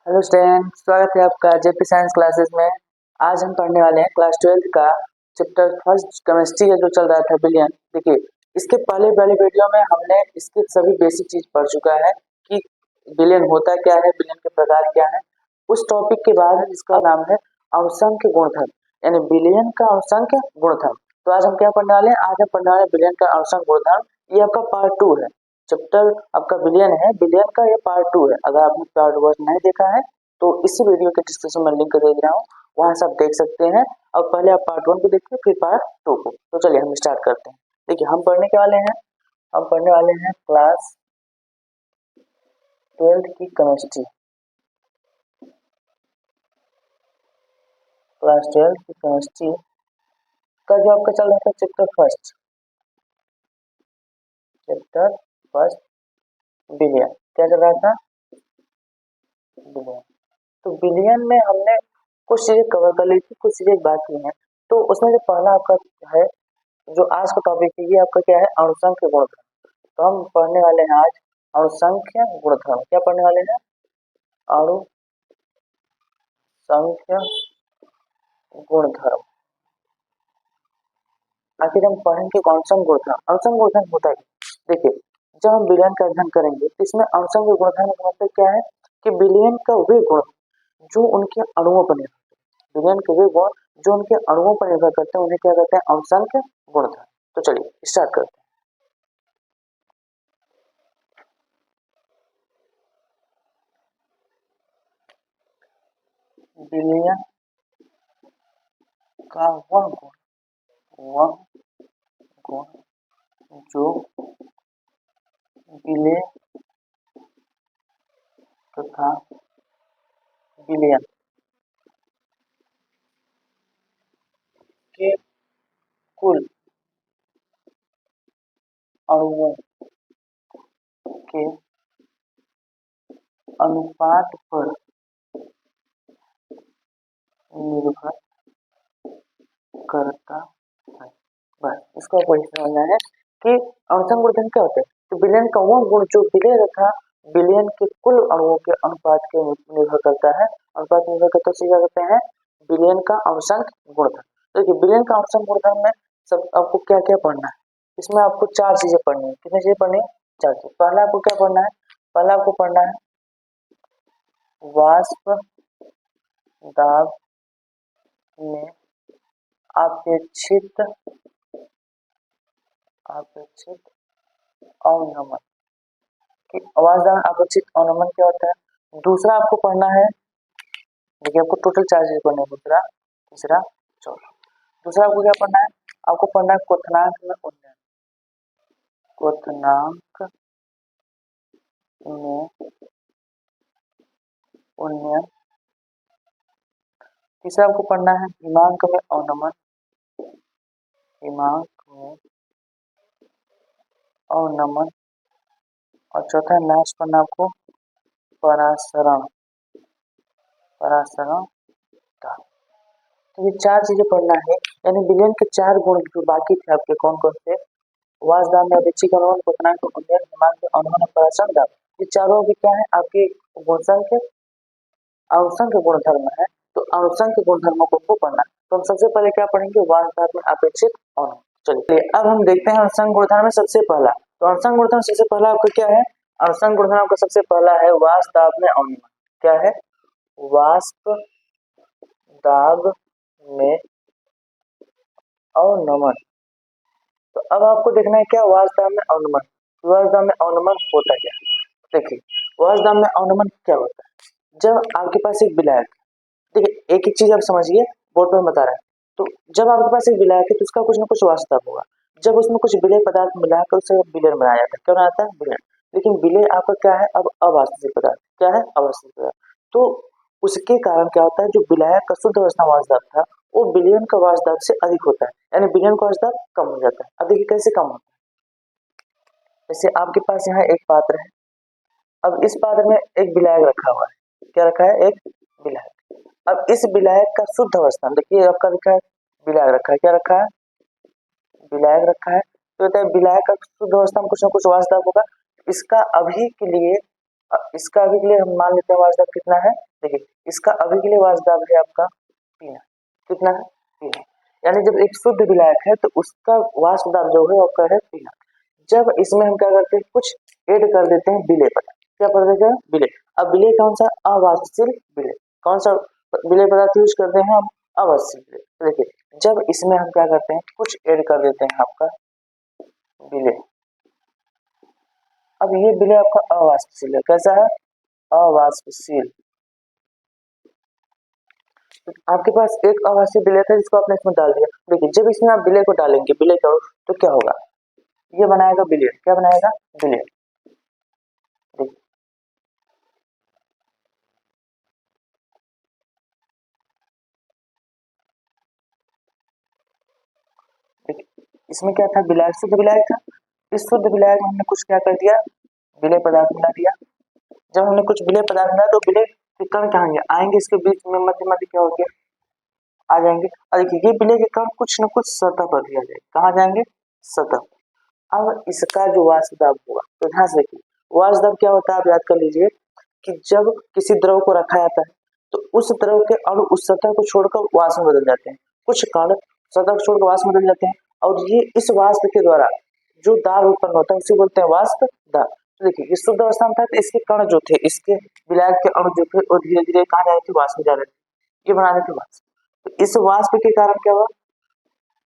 Hello student, स्वागत है आपका जेपी साइंस क्लासेस में। आज हम पढ़ने वाले हैं क्लास 12 का चैप्टर फर्स्ट केमिस्ट्री का जो चल रहा था बिलियन। देखिए, इसके पहले वाले वीडियो में हमने इसके सभी बेसिक चीज पढ़ चुका है कि बिलियन होता क्या है, बिलियन के प्रकार क्या है। उस टॉपिक के बाद इसका नाम है अणुसंख्य गुणधर्म, यानी बिलियन का अणुसंख्य गुणधर्म। तो आज हम क्या पढ़ने वाले हैं? आज हम पढ़ने वाले हैं बिलियन का अणुसंख्य गुणधर्म। ये आपका पार्ट 2 है। चैप्टर आपका बिलियन है, बिलियन का ये पार्ट 2 है। अगर आपने पार्ट 1 नहीं देखा है तो इसी वीडियो के डिस्क्रिप्शन में लिंक दे रहा हूँ, वहां से आप देख सकते हैं। और पहले आप पार्ट 1 को देखिए, फिर पार्ट 2 को। तो चलिए हम स्टार्ट करते हैं। देखिए, हम पढ़ने के वाले हैं, हम पढ़ने वाले हैं क्लास 12 की केमिस्ट्री। क्लास 12 की केमिस्ट्री का जो आपका चल रहा था चैप्टर फर्स्ट बिलियन। क्या चल रहा था? बिलियन। तो बिलियन में हमने कुछ चीजें कवर कर ली थी, कुछ चीजें बाकी हैं। तो उसमें जो पहला आपका है, जो आज का टॉपिक है, ये आपका क्या है? अणुसंख्य गुणधर्म। तो हम पढ़ने वाले हैं आज अणुसंख्य गुणधर्म। क्या पढ़ने वाले हैं? अणुसंख्य गुणधर्म। आखिर हम पढ़ेंगे अणुसंख्य गुणधर्म। अणुसंख्य गुणधर्म होता है, देखिए, जब हम विलयन का अध्ययन करेंगे तो इसमें अणुसंख्य गुणधर्म का मतलब क्या है कि विलयन का वे गुण जो उनके अणुओं पर निर्भर करते हैं, विलयन के वे गुण जो उनके अणुओं पर निर्भर करते हैं, उन्हें क्या कहते हैं? अणुसंख्य गुणधर्म। तो चलिए स्टार्ट करते हैं। विलयन का वह गुण जो विलेय तथा विलयन के कुल अणुओं के अनुपात पर निर्भर करता है। बस इसको आपको समझना है कि अणुसंख्य गुणधर्म क्या होता है। तो विलयन का वह गुण जो विलय तथा विलयन के कुल अणुओं के अनुपात के निर्भर करता है। अनुपात निर्भर करता है, क्या कहते हैं? विलयन का अणुसंख्य गुणधर्म। देखिए, विलयन का अणुसंख्य गुणधर्म में सब आपको क्या क्या पढ़ना है? इसमें आपको चार चीजें पढ़नी है। कितनी चीजें पढ़नी है? चार चीजें। पहला आपको क्या पढ़ना है? पहला आपको पढ़ना है वाष्प दाब में अपेक्षित अवनमन कि आवाज दाब में अपेक्षित अवनमन क्या होता है। दूसरा आपको पढ़ना है, देखिए आपको टोटल चार चीज पढ़ना है। दूसरा, तीसरा, चौथा। दूसरा आपको क्या पढ़ना है? आपको पढ़ना है क्वथनांक में उन्नयन। क्वथनांक में उन्नयन। तीसरा आपको पढ़ना है हिमांक में अवनमन। हिमांक में अवनमन। और चौथा लास्ट पढ़ना आपको परासरण। परासरण दाब। तो ये चार चीजें पढ़ना है, यानी विलयन के चार गुण जो बाकी थे आपके, कौन कौन से? वाष्प दाब में अपेक्षित अवनमन, क्वथनांक में उन्नयन, हिमांक में अवनमन और परासरण दाब। ये चारों भी क्या है? आपके गुणसंख्य अणुसंख्य गुणधर्म है। तो अणुसंख्य गुणधर्मों को पढ़ना है। तो हम सबसे पहले क्या पढ़ेंगे? वाष्प दाब में अपेक्षित अवनमन। चलिए अब हम देखते हैं अणुसंख्य गुणधर्म में सबसे पहला। तो अणुसंख्य गुणधर्म सबसे पहला आपका क्या है? अणुसंख्य गुणधर्म आपका सबसे पहला है वाष्प दाब में अवनमन। क्या है? वाष्प दाब में अवनमन। तो अब आपको देखना है क्या वाष्प दाब में अवनमन। वाष्प दाब में अवनमन होता क्या? देखिए, वाष्प दाब में अवनमन क्या होता है? जब आपके पास एक विलायक, देखिए एक एक चीज आप समझिए, बोर्ड पर बता रहा है। तो जब आपके पास एक विलायक है तो उसका कुछ ना कुछ वाष्प दाब होगा। जब उसमें कुछ विलेय पदार्थ मिलाकर उसे विलयन बनाया जाता है। क्या बनाता है? विलयन। लेकिन विलय आपका क्या है? अब अवास्तविक पदार्थ। क्या है? अवास्तविक पदार्थ। तो उसके कारण क्या होता है, जो विलायक का शुद्ध अवस्था वाष्प दाब था वो विलयन का वाष्प दाब से अधिक होता है, यानी विलयन का वाष्प दाब कम हो जाता है। अब देखिए कैसे कम होता है। जैसे आपके पास यहाँ एक पात्र है, अब इस पात्र में एक विलायक रखा हुआ है। क्या रखा है? एक विलायक। अब इस विलायक का शुद्ध अवस्था, देखिए आपका लिखा है विलायक रखा है। क्या रखा है? विलायक रखा है। तो विलायक का शुद्ध अवस्था में कुछ ना कुछ वाष्प दाब होगा। इसका अभी के लिए इसका अभी के लिए हम मान लेते हैं वास्तव कितना है। देखिए इसका अभी के लिए वास्तव है आपका पीना, कितना है पीना, यानी जब एक शुद्ध विलायक है तो उसका वाष्प दाब जो है आपका है पीना। जब इसमें हम क्या करते हैं कुछ ऐड कर देते हैं विलेय पदार्थ, क्या कर देते हैं विलेय। अब विलेय कौन सा, अवाष्पशील विलेय, कौन सा विलेय पदार्थ यूज करते हैं हम, अवाष्पशील विलेय। देखिए जब इसमें हम क्या करते हैं कुछ ऐड कर देते हैं आपका विलेय। अब ये विलेय आपका अवाष्पशील है, कैसा है अवाष्पशील। आपके पास एक अवाष्पशील विलेय था जिसको आपने इसमें डाल दिया। देखिए जब इसमें आप विलेय को डालेंगे, विलेय करो तो क्या होगा, ये बनाएगा विलेय, क्या बनाएगा विलेय। इसमें क्या था विलायक, शुद्ध विलायक था। इस शुद्ध विलायक में हमने कुछ क्या कर दिया विलेय पदार्थ मिला दिया। जब हमने कुछ विलेय पदार्थ मिला तो विलेय के कण कहाँ आएंगे, इसके बीच में मध्य मध्य क्या होंगे आ जाएंगे। और देखिए ये विलेय के कण कुछ न कुछ सतह पर दिया जाए, कहाँ जाएंगे सतह। अब इसका जो वाष्प दाब होगा तो ध्यान से देखिए वाष्प दाब क्या होता है आप याद कर लीजिए कि जब किसी द्रव को रखा जाता है तो उस द्रव के अणु उस सतह को छोड़कर वाष्प में बदल जाते हैं, कुछ कण सतह को छोड़कर वाष्प में बदल जाते हैं और ये इस वाष्प के द्वारा जो दाब उत्पन्न होता है उसे बोलते हैं वाष्प दाब। तो देखिए ये शुद्ध अवस्था में था तो इसके कण जो थे, इसके विलायक के अणु जो थे वो धीरे धीरे कहाँ जा रहे थे वाष्प में जा रहे थे, ये बना रहे थे वाष्प। तो इस वाष्प के कारण क्या हुआ,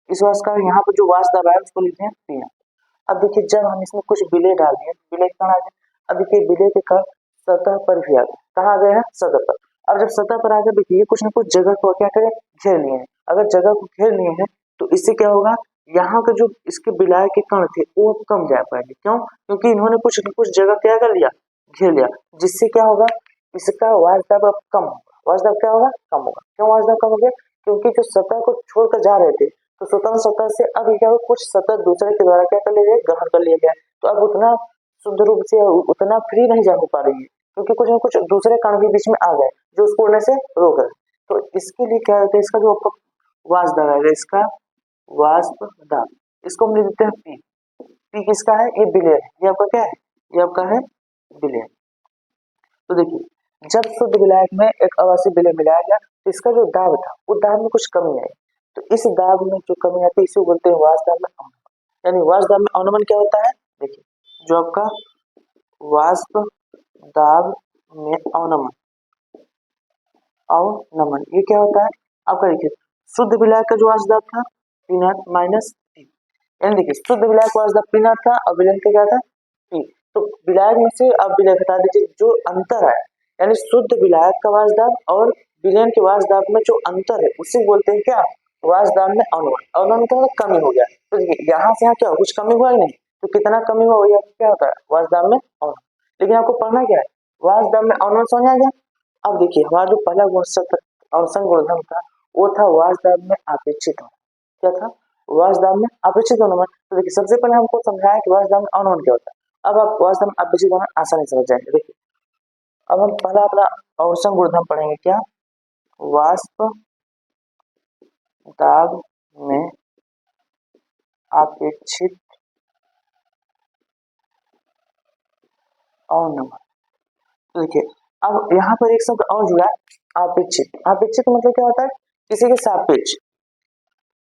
इस वाष्प का यहाँ पर जो वाष्प दाब है उसको लिखते हैं पीना। अब देखिए जब हम इसमें कुछ विलेय डाल दिए, विलेय कण आ गए। अब देखिए विलेय के कण सतह पर भी आ गए, कहाँ आ गए हैं सतह पर। अब जब सतह पर आ गए देखिए कुछ न कुछ जगह को क्या करें घेर लिए हैं। अगर जगह को घेर लिए हैं तो इससे क्या होगा, यहाँ का जो इसके विलायक के कण थे वो कम जा पाएंगे, क्यों, क्योंकि इन्होंने कुछ न कुछ जगह क्या कर लिया घेर लिया, जिससे क्या होगा इसका वाष्प दाब अब कम होगा। वाष्प दाब क्या होगा कम होगा, क्यों वाष्प दाब कम हो गया, क्योंकि जो सतह को छोड़कर जा रहे थे तो स्वतंत्र सतह से अब क्या हुआ कुछ सतह दूसरे के द्वारा क्या कर लिया गया ग्रहण कर लिया गया। तो अब उतना शुद्ध रूप से उतना फ्री नहीं जा पा रही है क्योंकि कुछ न कुछ दूसरे कण भी बीच में आ गए जो उसको उड़ने से रोक रहे। तो इसके लिए क्या होता है इसका जो वाष्प दाब है, इसका वाष्प दाब, इसको हम लिख देते हैं पी। पी किसका है, ये विलेय है, ये आपका क्या है ये आपका है विलेय। तो देखिए जब शुद्ध विलायक में एक अवाष्पीय विलेय मिलाया गया तो इसका जो दाब था वो दाब में कुछ कमी आई। तो इस दाब में जो कमी आती है इसे बोलते हैं वाष्प दाब में अवनमन। यानी वाष्प दाब में अवनमन क्या होता है, देखिए जो आपका वाष्प दाब में अवनमन, अवनमन ये क्या होता है आपका, देखिए शुद्ध विलायक का जो वाष्प दाब था पी नॉट माइनस टी, यानी देखिए शुद्ध विलायक वाष्प दाब पी नॉट था और विलयन का क्या था पी। तो विलायक में से आप विलय हटा दीजिए, जो अंतर है यानी शुद्ध विलायक का वाष्प दाब और विलयन के वाष्प दाब में जो अंतर है उसे बोलते हैं क्या वाष्प दाब में अवनमन। अवनमन का मतलब कमी हो गया। तो देखिए यहाँ से यहाँ क्या कुछ कमी हुआ ही नहीं, तो कितना कमी हुआ वही क्या होता है वाष्प दाब में अवनमन। लेकिन आपको पढ़ना क्या है वाष्प दाब में अवनमन समझ आ गया। अब देखिए हमारा जो पहला अवसन गुणधर्म था वो था वाष्प दाब में अपेक्षित होना, क्या था वाष्प दाब में अपेक्षित होना। तो देखिए सबसे पहले हमको समझाया कि वाष्प दाब में अवनमन क्या होता है, अब आप वाष्प दाब में अपेक्षित होना आसानी समझ जाएंगे। देखिए अब हम पहला अपना अवसन गुणधर्म पढ़ेंगे, क्या वाष्प दाब में अपेक्षित अवनमन। तो देखिए अब यहाँ पर एक शब्द और जुड़ा है अपेक्षित। अपेक्षित मतलब क्या होता है किसी के सापेक्ष।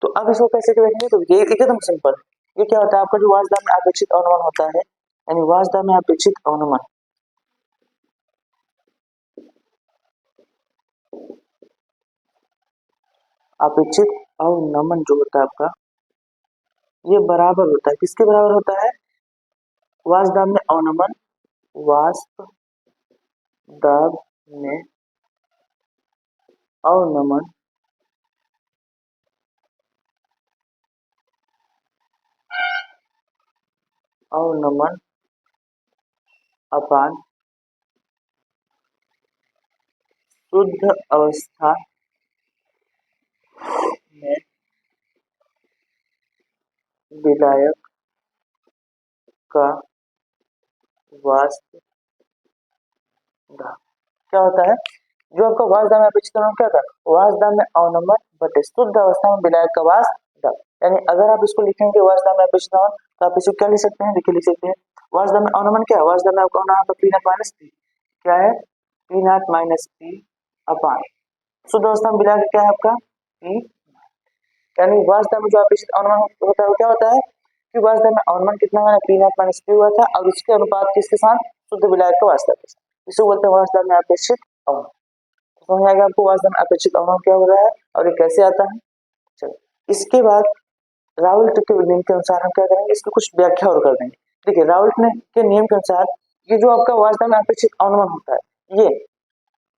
तो अब इसको कैसे करेंगे, तो ये एकदम सिंपल, ये क्या होता है आपका जो वाष्प दाब में अपेक्षित अवनमन होता है, यानी वाष्प दाब में अपेक्षित अवनमन अपेक्षित अवनमन जो होता है आपका ये बराबर होता है किसके बराबर होता है वाष्प दाब में अवनमन, वाष्प दाब में अवनमन अवनमन अपान शुद्ध अवस्था में विलायक का वाष्प दाब। क्या होता है जो आपका वाष्प दाब में अपेक्षित अवनमन क्या था वाष्प दाब में अवनमन बटे शुद्ध अवस्था में विलायक का वाष्प दाब। यानी अगर आप इसको लिखेंगे वाष्प दाब में अपेक्षित अवनमन तो आप इसे क्या लिख सकते हैं, देखिए लिख सकते हैं वाष्प दाब में अवनमन क्या है वाष्प दाब में आपका अवनमन पी नॉट माइनस टी, क्या है, पी नॉट माइनस पी अपान शुद्ध अवस्था में बिला के क्या है आपका पी, यानी वास्तव में जो अपेक्षित अनुमान होता है वो क्या होता है कि वास्तव में अनुमान कितना है, पी नॉट माइनस पी हुआ था और उसके अनुपात किसके साथ, शुद्ध विलायक के वास्तव के साथ, इसे बोलते हैं वास्तव में अपेक्षित अनुमान। तो समझ आएगा आपको वास्तव में अपेक्षित अनुमान क्या हो रहा है और ये कैसे आता है। चलो इसके बाद राउल्ट के नियम के अनुसार हम क्या करेंगे, इसकी कुछ व्याख्या और कर देंगे। देखिए राउल्ट ने के नियम के अनुसार ये जो आपका वास्तव में अपेक्षित अनुमान होता है ये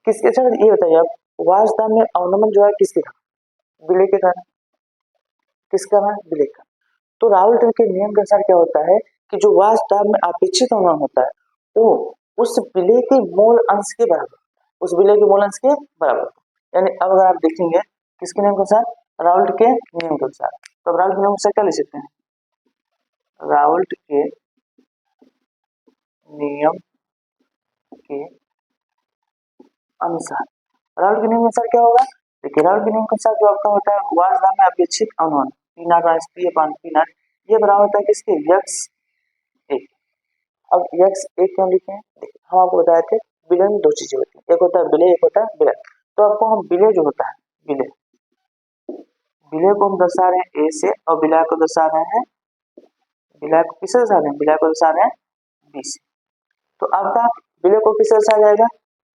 किसके साथ, ये बताइए आप वास्तव में अनुमान जो है किसके कारण, विलय के कारण, किसका कारण, विलय का। तो राउल्ट के नियम के अनुसार क्या होता है कि जो वास्तव में अपेक्षित अनुमान होता है वो उस विलय के मूल अंश के बराबर, उस विलय के मूल अंश के बराबर, यानी अब अगर आप देखेंगे किसके नियम के अनुसार, राउल्ट के नियम के अनुसार, तो अब राउल्ट के नियम से क्या लिख सकते हैं, राउल्ट के नियम के अनुसार, राउल्ट के नियम के अनुसार क्या होगा, देखिए राउल्ट के नियम के अनुसार जो आपका होता है वास्तव में अपेक्षित अनुमान P naught minus P upon P naught ये बराबर होता है किसके, यक्स एक। अब यक्स एक क्यों लिखे हैं, देखिए हम आपको बताए थे विलय में दो चीजें होती हैं, एक होता है विलय, एक होता है विलय। तो आपको हम विलय जो होता है, विलय विलय को हम दर्शा रहे हैं ए से और विलय को दर्शा रहे हैं, विलय को किससे दर्शा रहे हैं, विलय को दर्शा रहे हैं बी से। तो आपका विलय को किससे दर्शाया जाएगा,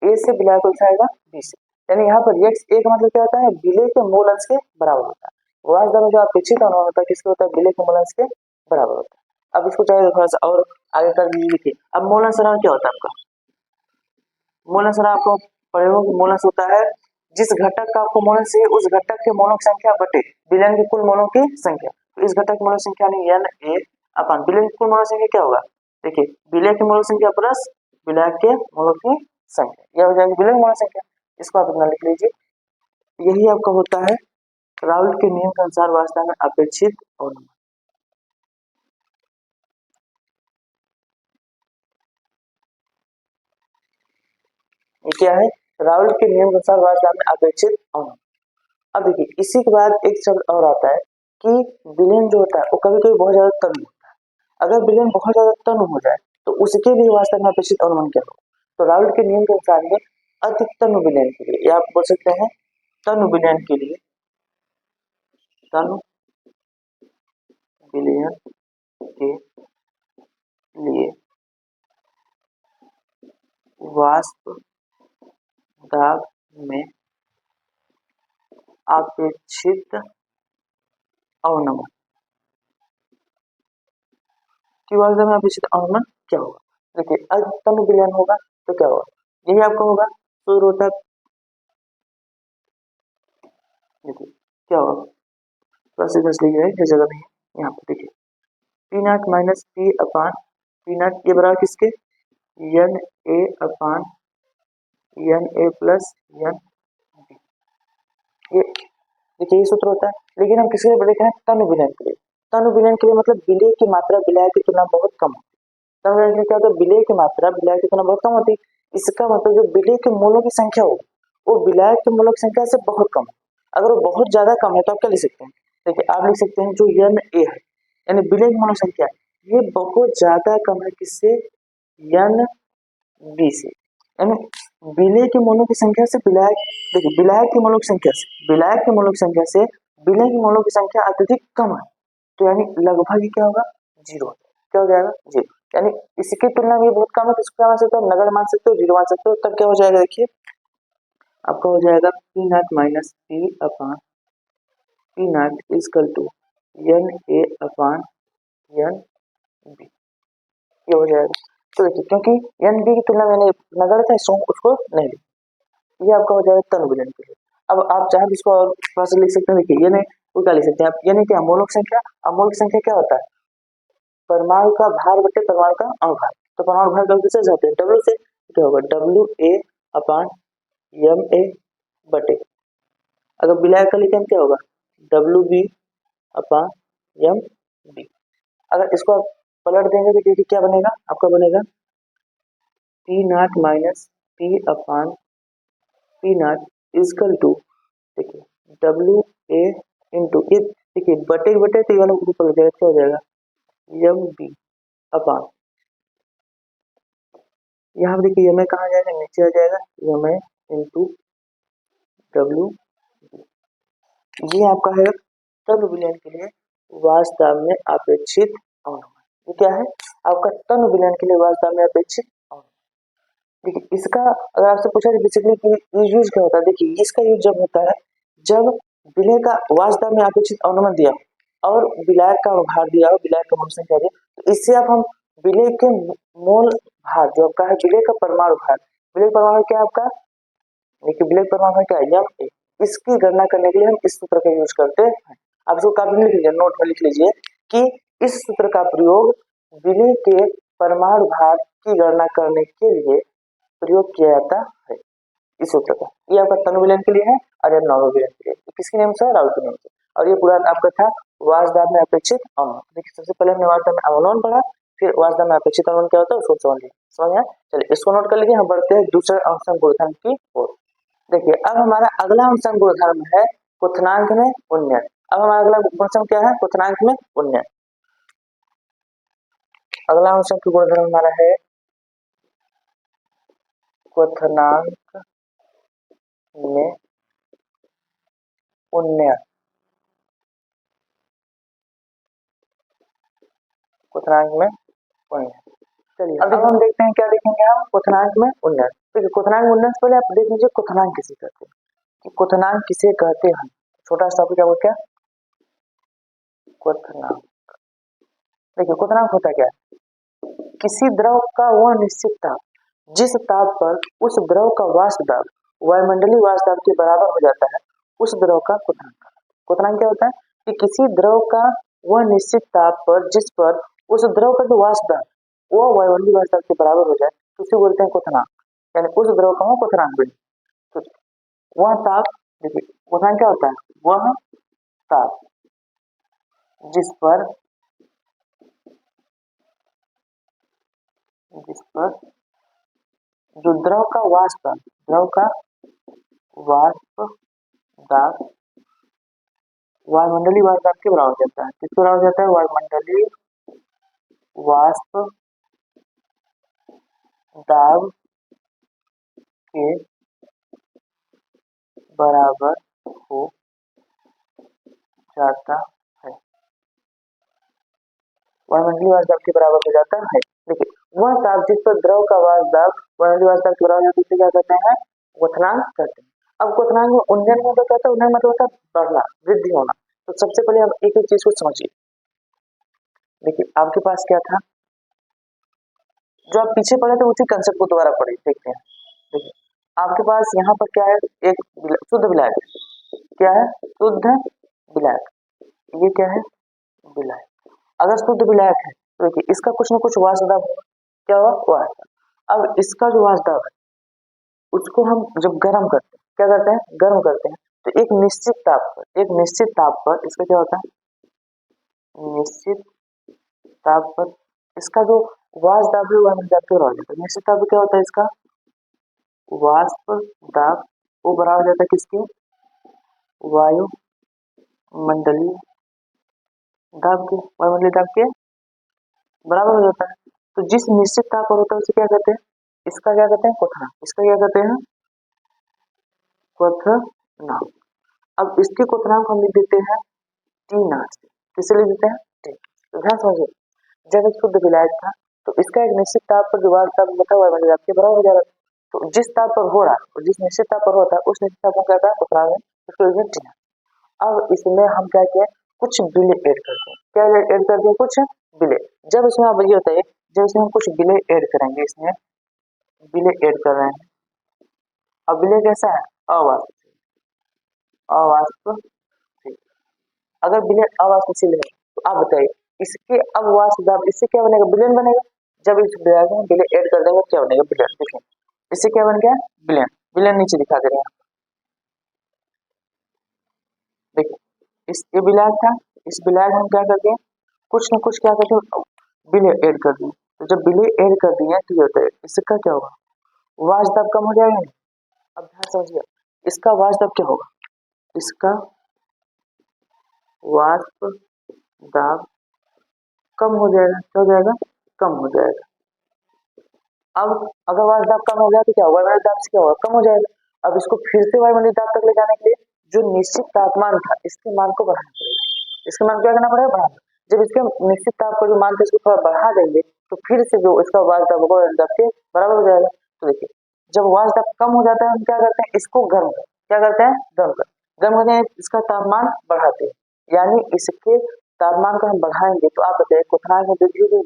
ए से विलय को दर्शाएगा बी से, यानी यहाँ पर यक्स एक मतलब क्या होता है, विलय के मूल अंश के बराबर होता है। वास्तव में जो अपेक्षित अनुमान होता है किसके होता है, विलय के मूल अंश के बराबर होता है। अब इसको चाहे थोड़ा सा और आगे कर दीजिए। अब मूल अंश क्या होता है आपका, मूल अंश आपको पढ़े हो, मूल अंश होता है जिस घटक का आपको मूल है उस घटक के मोलक संख्या बटे विलयन के कुल मोलों की संख्या। तो इस घटक मोलक संख्या नहीं एन ए अपान विलयन की कुल मोलक संख्या क्या होगा, देखिए विलय की मोलक संख्या प्लस विलय के मोलों की संख्या, यह हो जाएगी विलय मोलक संख्या। इसको आप इतना लिख लीजिए, यही आपका होता है राउल्ट के नियम के अनुसार वास्तव में अपेक्षित अनुमान। क्या है, राउल्ट के नियम के अनुसार वास्तव में अपेक्षित अनुमान। अब देखिए इसी के बाद एक शब्द और आता है कि विलयन जो होता है वो कभी कभी बहुत ज्यादा तन्य होता है। अगर विलयन बहुत ज्यादा तन्य हो जाए तो उसके लिए वास्तव में अपेक्षित अनुमान क्या होगा, तो राउल्ट के नियम के अनुसार ये अति तन्य विलयन के लिए, या आप बोल सकते हैं तन्य विलयन के लिए, तन्य विलयन के लिए वास्तव में अपेक्षित अनुमान कि वास्तव में अपेक्षित अनुमान क्या होगा। देखिए अधिकतम विलयन होगा तो क्या होगा, यही आपका होगा सूर्योदक, देखिए क्या होगा, प्लस लिखा है, जगह नहीं है यहाँ पर। देखिए P naught minus P upon P naught ये बराबर किसके, N A upon N A plus N B. ये देखिए ये सूत्र होता है, लेकिन हम किसके लिए देख रहे हैं, तनु विलयन के लिए। तनु विलयन के लिए मतलब विलय की मात्रा विलय की तुलना बहुत कम होती है। तनु विलयन क्या होता है, विलय की मात्रा विलय की तुलना बहुत कम होती है। इसका मतलब जो विलय के मूलों की संख्या हो वो विलय के मूलों की संख्या से बहुत कम है। अगर वो बहुत ज्यादा कम है तो आप क्या लिख सकते हैं, देखिए आप लिख सकते हैं जो एन ए है यानी विलय की मूलों संख्या ये बहुत ज्यादा कम है किससे, एन बी से, यानी विलय के मूलों की संख्या से विलय, देखिए विलय के मूलों की संख्या से विलय के मूलों की संख्या से विलय के मूलों की संख्या अत्यधिक कम है। तो यानी लगभग ही क्या होगा, जीरो, क्या हो जाएगा जीरो, यानी इसकी तुलना में बहुत कम है तो इसको क्या मान सकते हो, नगण्य मान सकते हो, जीरो मान सकते हो। तब क्या हो जाएगा, देखिए आपका हो जाएगा P naught minus P upon P naught equal to N A upon N B, ये हो जाएगा। तो देखिए क्योंकि एन बी की तुलना में नगण्य था इसको उसको नहीं, ये आपका हो जाएगा तनु विलयन के लिए। अब आप चाहे इसको और थोड़ा सा लिख सकते हैं, देखिए ये नहीं वो क्या लिख सकते हैं आप, ये नहीं क्या मोलक संख्या, अमोलक संख्या क्या होता है, परमाणु का भार बटे परमाणु का अणुभार। तो परमाणु भार गलती से जाते हैं डब्ल्यू से, क्या होगा डब्ल्यू ए अपान एम ए बटे, अगर विलय का लिखें क्या होगा डब्ल्यू बी अपान एम बी। अगर इसको आप पलट देंगे तो देखिए क्या बनेगा, आपका बनेगा P naught minus P upon P naught equal to, देखिए डब्ल्यू ए इंटू ये, देखिए बटे बटे तो ये वाला ऊपर हो जाएगा, क्या हो जाएगा एम बी अपान यहाँ पे देखिए यम कहाँ जाएगा, नीचे आ जाएगा, यम इंटू डब्ल्यू। ये आपका है तब विलयन के लिए वास्तव में अपेक्षित अनुमान। ये क्या है आपका तन विलयन के लिए वास्तव में अपेक्षित अनुमान। देखिए इसका अगर आपसे पूछा जाए बेसिकली कि यूज क्या होता है, देखिए इसका यूज जब होता है जब विलय का वास्तव में अपेक्षित अनुमान दिया और विलायक का भार दिया और विलायक का मोल संख्या दी, तो इससे आप हम विलय के मोल भार जो आपका है विलय का परमाणु भार, विलय परमाणु क्या आपका, देखिए विलय परमाणु क्या है यम, इसकी गणना करने के लिए हम इस सूत्र का यूज करते हैं। आप इसको काफी लिख लीजिए, नोट में लिख लीजिए कि इस सूत्र का प्रयोग विलय के परमाणु भार की गणना करने के लिए प्रयोग किया जाता है। इस सूत्र का ये आपका तनु विलयन के लिए है और ये नौ विलयन के लिए, किसके नियम से, राउल के नियम से। और ये पूरा आपका था वासदाब में अपेक्षित अनुमान। देखिए सबसे पहले हमने वासदाब में अनुमान पढ़ा, फिर वासदाब में अपेक्षित अनुमान क्या होता है उसको समझ लिया, समझ आया। चलिए इसको नोट कर लीजिए, हम बढ़ते हैं दूसरे अंशम गुणधर्म की ओर। देखिए अब हमारा अगला अंशम गुणधर्म है क्वथनांक में उन्नयन। अब हमारा अगला अंशम क्या है, क्वथनांक में उन्नयन। अगला अंशम की गुणधर्म हमारा है क्वथनांक में उन्नयन। क्वथनांक में उन्नयन, चलिए अब हम देखते हैं क्या देखेंगे हम क्वथनांक में उन्नयन। देखिए क्वथनांक में उन्नयन से पहले आप देख लीजिए क्वथनांक किसे कहते हैं, कि क्वथनांक किसे कहते हैं। छोटा सा टॉपिक है वो क्या, क्वथनांक। देखिए क्वथनांक होता क्या है, किसी द्रव का वह निश्चित ताप जिस ताप पर उस द्रव का वाष्प दाब वायुमंडलीय वाष्प दाब के बराबर हो जाता है, उस द्रव का क्वथनांक। क्वथनांक क्या होता है कि किसी द्रव का वह निश्चित ताप पर जिस पर उस द्रव का जो वाष्प दाब वो वायुमंडलीय वाष्प दाब के बराबर हो जाए तो उसे बोलते हैं क्वथनांक, यानी उस द्रव का हम क्वथनांक बोलते हैं। तो वह ताप, देखिए क्वथनांक क्या होता है, वह ताप जिस पर जो द्रव का वाष्प दाब वायुमंडलीय वाष्प दाब के बराबर हो जाता है, किसके बराबर हो जाता है, वायुमंडलीय वाष्प दाब के बराबर हो जाता है, वायुमंडलीय वाष्प दाब के बराबर हो जाता है। देखिए वह ताप जिस पर द्रव का वाष्प दाब वायुमंडलीय वाष्प दाब के बराबर होता है, क्या कहते हैं, क्वथनांक कहते हैं। अब क्वथनांक में उन्नयन में तो क्या होता है, उन्नयन मतलब होता है बढ़ना, वृद्धि होना। तो सबसे पहले आप एक एक चीज को समझिए। देखिए आपके पास क्या था, जो आप पीछे पढ़े थे उसी कंसेप्ट को दोबारा पढ़िए, देखते हैं। देखिए आपके पास यहाँ पर क्या है, एक शुद्ध विलायक, क्या है, शुद्ध विलायक। ये क्या है, विलायक। अगर शुद्ध विलायक है तो देखिए इसका कुछ ना कुछ वाष्प दाब होगा, क्या होगा, वाष्प दाब। अब इसका जो वाष्प दाब है उसको हम जब गर्म करते हैं, क्या करते हैं, गर्म करते हैं, तो एक निश्चित ताप पर इसका क्या होता है, निश्चित ताप पर इसका जो वाष्प दाब है वह दाब के बराबर हो जाता है। निश्चित ताप क्या होता है, इसका वाष्प दाब वो बराबर हो जाता है किसके, वायुमंडलीय दाब के, वायुमंडलीय दाब के बराबर हो जाता है। तो जिस निश्चित ताप पर होता है उसे क्या कहते हैं, इसका क्या कहते हैं, क्वथनांक। इसका क्या कहते हैं, क्वथनांक। अब इसके क्वथनांक हम लिख देते हैं टी नाट से, किसे लिख देते हैं, टी। तो ध्यान समझिए, जब एक शुद्ध विलायक था तो इसका एक निश्चित ताप पर जो वाष्प दाब बता हुआ है आपके बराबर हो जा रहा है। तो जिस ताप पर हो रहा है और जिस निश्चित ताप पर होता है उस निश्चित ताप को कहता है क्वथनांक में, उसको लिख देते हैं। अब इसमें हम क्या किया, कुछ बिले ऐड करते हैं, क्या ऐड करते हैं, कुछ बिले। जब इसमें आप ये होता है, जब इसमें हम कुछ बिले ऐड करेंगे, इसमें बिले ऐड कर रहे हैं। अब बिले कैसा है, अवाष्पशील, अवाष्पशील। अगर बिले अवाष्पशील है तो आप बताइए इसके अब वाष्प दाब, इससे क्या बनेगा, विलयन बनेगा। जब इस विलायक में विलय ऐड कर देंगे क्या बनेगा, विलयन। देखिए इससे क्या बन गया, विलयन। विलयन नीचे दिखा दे रहे हैं, देखिए इस ये विलायक था, इस विलायक हम क्या करते हैं, कुछ ना कुछ क्या करते हैं, विलय ऐड कर दिए। तो जब विलय ऐड कर दिए तो ये होता है, इसका क्या होगा, वाष्प दाब कम हो जाएगा। अब ध्यान समझिए, इसका वाष्प दाब क्या होगा, इसका वाष्प दाब कम हो जाएगा, क्या हो जाएगा, कम हो जाएगा। अब अगर वाष्प दाब कम हो गया तो क्या होगा, वायुमंडलीय दाब से क्या होगा, कम हो जाएगा। अब इसको फिर से वायुमंडलीय दाब तक ले जाने के लिए जो निश्चित तापमान था इसके मान को बढ़ाना पड़ेगा। इसके मान क्या करना पड़ेगा, बढ़ाना। जब इसके निश्चित ताप को जो मान थे इसको थोड़ा बढ़ा देंगे तो फिर से जो इसका वाष्प दाब होगा दाब के बराबर हो जाएगा। तो देखिए जब वाष्प दाब कम हो जाता है हम क्या करते हैं, इसको गर्म कर, क्या करते हैं, गर्म करते हैं, इसका तापमान बढ़ाते हैं, यानी इसके तापमान को हम बढ़ाएंगे तो आप बताइए क्वथनांक में वृद्धि होगी,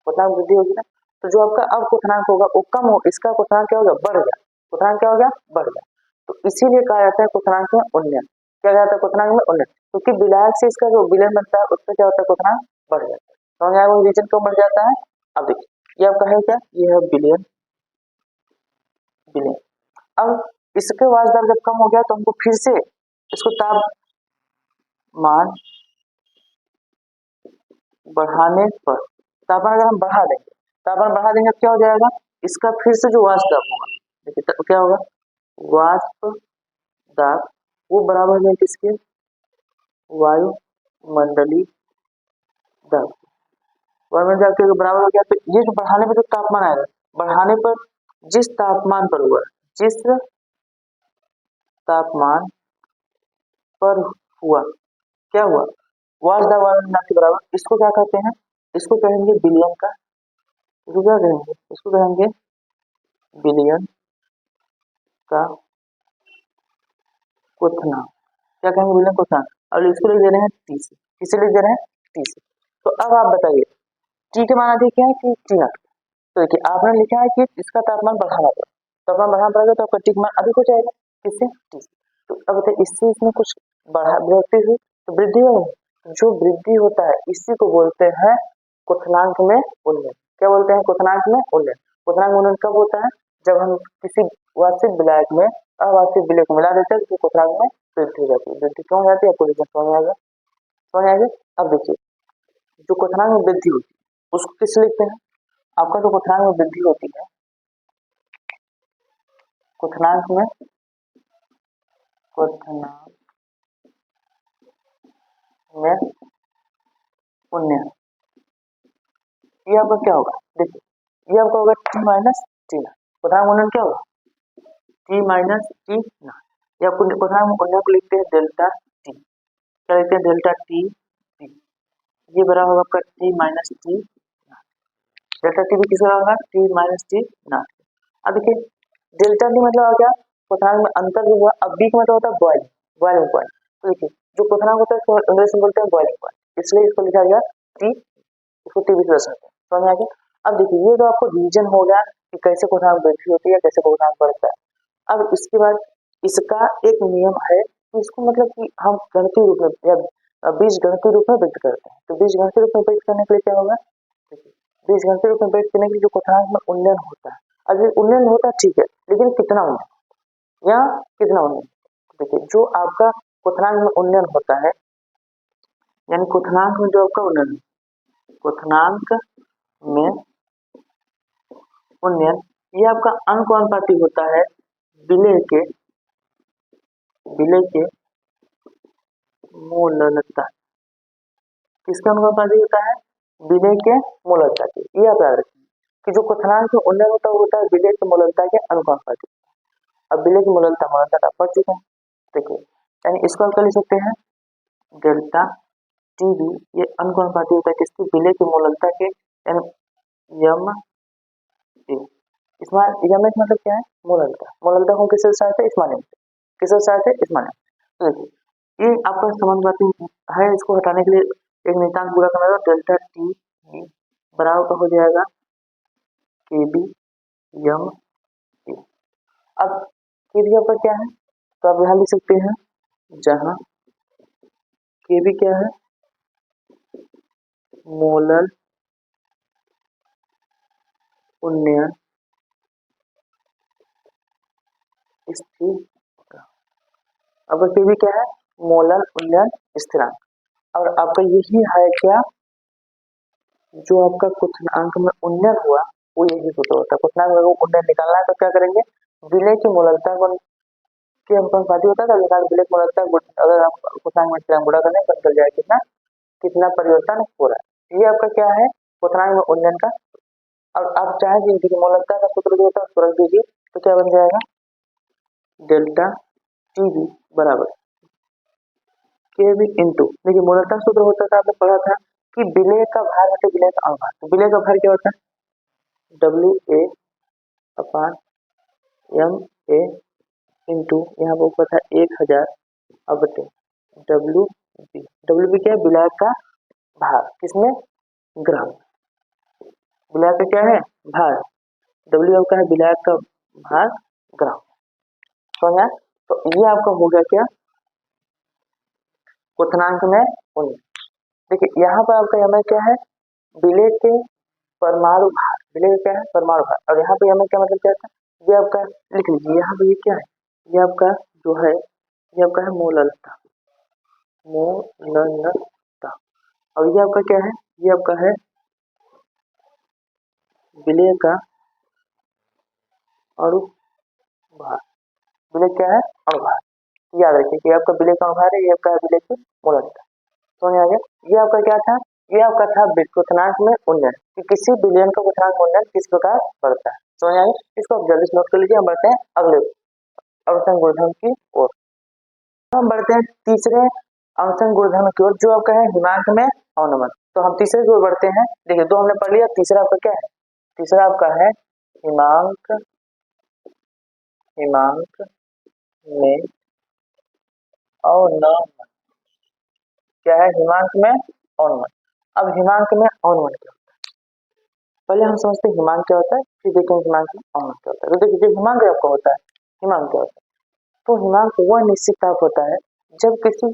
क्वथनांक वृद्धि होगी ना। तो जो आपका अब क्वथनांक होगा वो कम हो, इसका क्वथनांक क्या होगा, बढ़ गया, क्वथनांक क्या हो गया, बढ़ गया। तो इसीलिए कहा जाता है क्वथनांक में उन्नयन, क्या कहता है, क्वथनांक में उन्नयन, क्योंकि विलायक से इसका जो विलयन बनता है उससे क्या होता है, क्वथनांक बढ़ जाता है। समझ आया वो रीजन क्यों बढ़ जाता है। अब देखिए ये आपका है क्या, ये है विलयन, विलयन। अब इसके वाष्प दाब जब कम हो गया तो हमको फिर से इसको तापमान बढ़ाने पर, तापमान अगर हम बढ़ा देंगे, तापमान बढ़ा देंगे तो क्या हो जाएगा, इसका फिर से जो वाष्प दाब होगा, देखिए तो क्या होगा, वाष्प दाब वो बराबर है किसके, वायुमंडलीय दाब, वायुमंडलीय दाब के बराबर हो गया। तो ये जो बढ़ाने पर जो तापमान आएगा, बढ़ाने पर जिस तापमान पर हुआ, जिस तापमान पर हुआ, क्या हुआ, वाष्प दाब वायुमंडलीय दाब के बराबर, इसको क्या कहते हैं, इसको कहेंगे विलयन का, इसको क्या कहेंगे, इसको कहेंगे विलयन का क्वथनांक, क्या कहेंगे, विलयन क्वथनांक। और इसको लिख दे रहे हैं टी से, किसे लिख दे रहे हैं, टी से। तो अब आप बताइए टी के मान अधिक है कि टी नॉट। तो देखिए आपने लिखा है कि इसका तापमान बढ़ाना पड़ेगा, तापमान बढ़ाना पड़ेगा तो आपका टी का मान अधिक हो जाएगा, किससे, टी से। तो अब बताइए इससे इसमें कुछ बढ़ा वृद्धि हुई तो वृद्धि हो, जो वृद्धि होता है इसी को बोलते हैं क्वथनांक में उन्नयन। क्या बोलते हैं, क्वथनांक में उन्नयन। क्वथनांक में उन्नयन कब होता है, जब हम किसी वास्तविक विलायक में अवास्तविक विलय को मिला देते हैं तो क्वथनांक में वृद्धि हो जाती है। वृद्धि क्यों हो जाती है, आपको रीजन समझ में आएगा, समझ आएगा। अब देखिए जो क्वथनांक में वृद्धि होती है उसको किससे लिखते हैं, आपका जो क्वथनांक में वृद्धि होती है, क्वथनांक में, क्वथनांक में उन्नयन, ये आपका क्या होगा, देखिए ये आपका होगा टी माइनस टी नॉट। क्वथनांक उन्नयन क्या होगा, टी माइनस टी नॉट, या क्वथनांक उन्नयन को लिखते हैं डेल्टा टी, क्या लिखते हैं, डेल्टा टी टी, ये बराबर होगा आपका T minus T not. Delta T भी किस बराबर होगा, टी माइनस टी नॉट। अब देखिए डेल्टा टी मतलब आ गया क्वथनांक में अंतर जो हुआ, अब बी का मतलब होता है बॉइलिंग, बॉइलिंग पॉइंट। तो देखिए जो क्वथनांक होता है इसको इंग्लिश में बोलते हैं बॉइलिंग पॉइंट, इसलिए इसको लिखा गया टी, इसको टी भी दर्शाते हैं, समझ में आ गया। अब देखिए ये तो आपको रीजन हो गया कि कैसे क्वथनांक वृद्धि होती है, कैसे क्वथनांक बढ़ता है। अब इसके बाद इसका एक नियम है कि इसको मतलब कि हम गणितीय रूप में या बीज गणितीय रूप में व्यक्त करते हैं। तो बीज गणितीय रूप में व्यक्त करने के लिए क्या होगा, बीज गणितीय रूप में व्यक्त करने के लिए जो क्वथनांक में उन्नयन होता है, अगर उन्नयन होता है ठीक है, लेकिन कितना उन्नयन या कितना उन्नयन, देखिए जो आपका क्वथनांक में उन्नयन होता है, यानी क्वथनांक में जो आपका उन्नयन, क्वथनांक में उन्नयन ये आपका अनुपाती होता है विलय के, विलय के मोललता, किसका अनुपाती होता है, विलय के मोललता के। ये आप याद रखिए कि जो क्वथनांक में उन्नयन होता है विलय के मोललता के अनुपाती। अब विलय की मोललता आप पढ़ चुके हैं, देखिए यानी इसको आप लिख सकते हैं डेल्टा टी बी, ये अनुपाती होता है किसकी, विलय की मोललता के, यम टी। इसमें यम मतलब क्या है, मोललता, मोललता को किससे दर्शाते हैं, इस माने, किससे दर्शाते हैं, इस माने। तो देखिए ये आपका समानुपाती है, इसको हटाने के लिए एक नियतांक पूरा करना होगा, डेल्टा टी बराबर का हो जाएगा के बी यम टी। अब के बी आपका क्या है, तो आप यहाँ लिख सकते हैं, जहाँ के बी क्या है, मोलर उन्नयन स्थिर। अब के बी क्या है, मोलर उन्नयन स्थिरांक। और आपका यही है क्या, जो आपका क्वथनांक में उन्नयन हुआ वो यही सूत्र होता है। क्वथनांक में उन्नयन निकालना है तो क्या करेंगे, विलय की मोललता के अनुपाती होता है, विलय की मोललता अगर आप क्वथनांक में स्थिरांक गुणा करें तो निकल जाए कितना, कितना परिवर्तन हो रहा है। ये आपका क्या है, क्वथनांक में उन्नयन का। अब आप चाहेंगे देखिए मोलकता का सूत्र जो होता है उसको रख दीजिए, तो क्या बन जाएगा डेल्टा टी बी बराबर के बी इंटू, देखिए मोलकता सूत्र होता था आपने पढ़ा था कि विलेय का भार बटे विलेय का अनुभार, तो विलेय का भार क्या होता है W A upon M A into यहाँ पर ऊपर था 1000 अब बटे डब्ल्यू बी क्या है विलायक का भार, किसमें ग्राम, विलायक का क्या है भार, डब्ल्यू का है विलायक का भार ग्राम, समझा। तो ये आपका हो गया क्या क्वथनांक में 19। देखिए यहाँ पर आपका यम क्या है विलेय के परमाणु भार, विलेय क्या है परमाणु भार, और यहाँ पे यम क्या मतलब क्या था ये आपका लिख लीजिए, यहाँ पे ये क्या है ये आपका जो है ये आपका है मोललता, मोललता, और ये आपका क्या है ये आपका है विलेय का अणुभार, विलेय क्या है अणुभार, याद रखिए कि आपका विलेय का अणुभार है, ये आपका है विलेय की मोललता, समझ आ गया। ये आपका क्या था ये आपका था क्वथनांक में उन्नयन, कि किसी विलयन का क्वथनांक उन्नयन किस प्रकार बढ़ता है, समझ आ गया। इसको आप जल्दी से नोट कर लीजिए, हम बढ़ते हैं अगले अवसन गुणधर्म की ओर। हम बढ़ते हैं तीसरे अवसन गुणधर्म की ओर जो आपका है हिमांक में अवनमन, तो हम तीसरे की ओर बढ़ते हैं। देखिए दो हमने पढ़ लिया, तीसरा आपका क्या है तीसरा आपका है हिमांक हिमांक में अवनमन, क्या है हिमांक में अवनमन। अब हिमांक में अवनमन क्या होता है, पहले हम समझते हैं हिमांक क्या होता है, फिर देखेंगे हिमांक में अवनमन क्या होता है। तो देखिए जो हिमांक आपका होता है हिमांक क्या होता है, तो हिमांक वह निश्चित ताप होता है जब किसी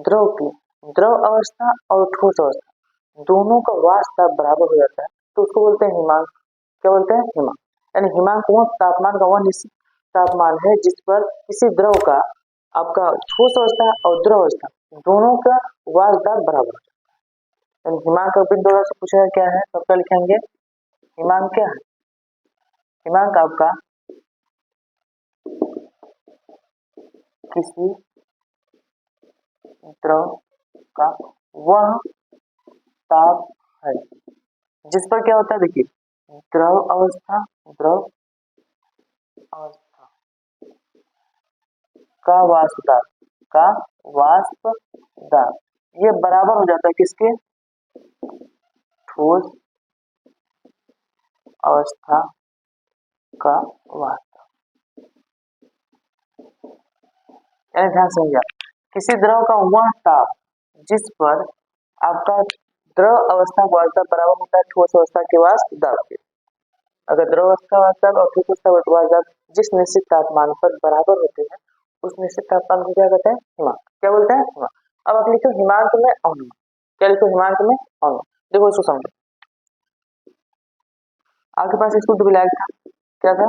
द्रव की द्रव अवस्था और ठोस अवस्था दोनों का वाष्प ताप बराबर हो जाता है, तो उसको बोलते हैं हिमांक, क्या बोलते हैं हिमांक। यानी हिमांक वह तापमान का वह निश्चित तापमान है जिस पर किसी द्रव का आपका ठोस अवस्था और द्रव अवस्था दोनों का वाष्प दाब बराबर हो जाता है। यानी हिमांक का बिंदु से पूछा क्या है तो क्या लिखेंगे हिमांक क्या है, हिमांक आपका किसी द्रव का वह ताप है जिस पर क्या होता है, देखिए द्रव अवस्था का वाष्प दाब ये बराबर हो जाता है किसके ठोस अवस्था का वाष्प, यानी ध्यान समझिए किसी द्रव का वह ताप जिस पर आपका द्रव अवस्था वाष्प दाब बराबर होता है ठोस अवस्था के वाष्प दाब के। अगर द्रव अवस्था वाष्प दाब और ठोस अवस्था वाष्प दाब जिस निश्चित तापमान पर बराबर होते हैं उस निश्चित तापमान को क्या कहते हैं हिमांक, क्या बोलते हैं हिमांक। अब आप लिखो हिमांक में अवनमन, क्या लिखो हिमांक में अवनमन, देखो इसको समझो। आपके पास एक शुद्ध विलायक था, क्या था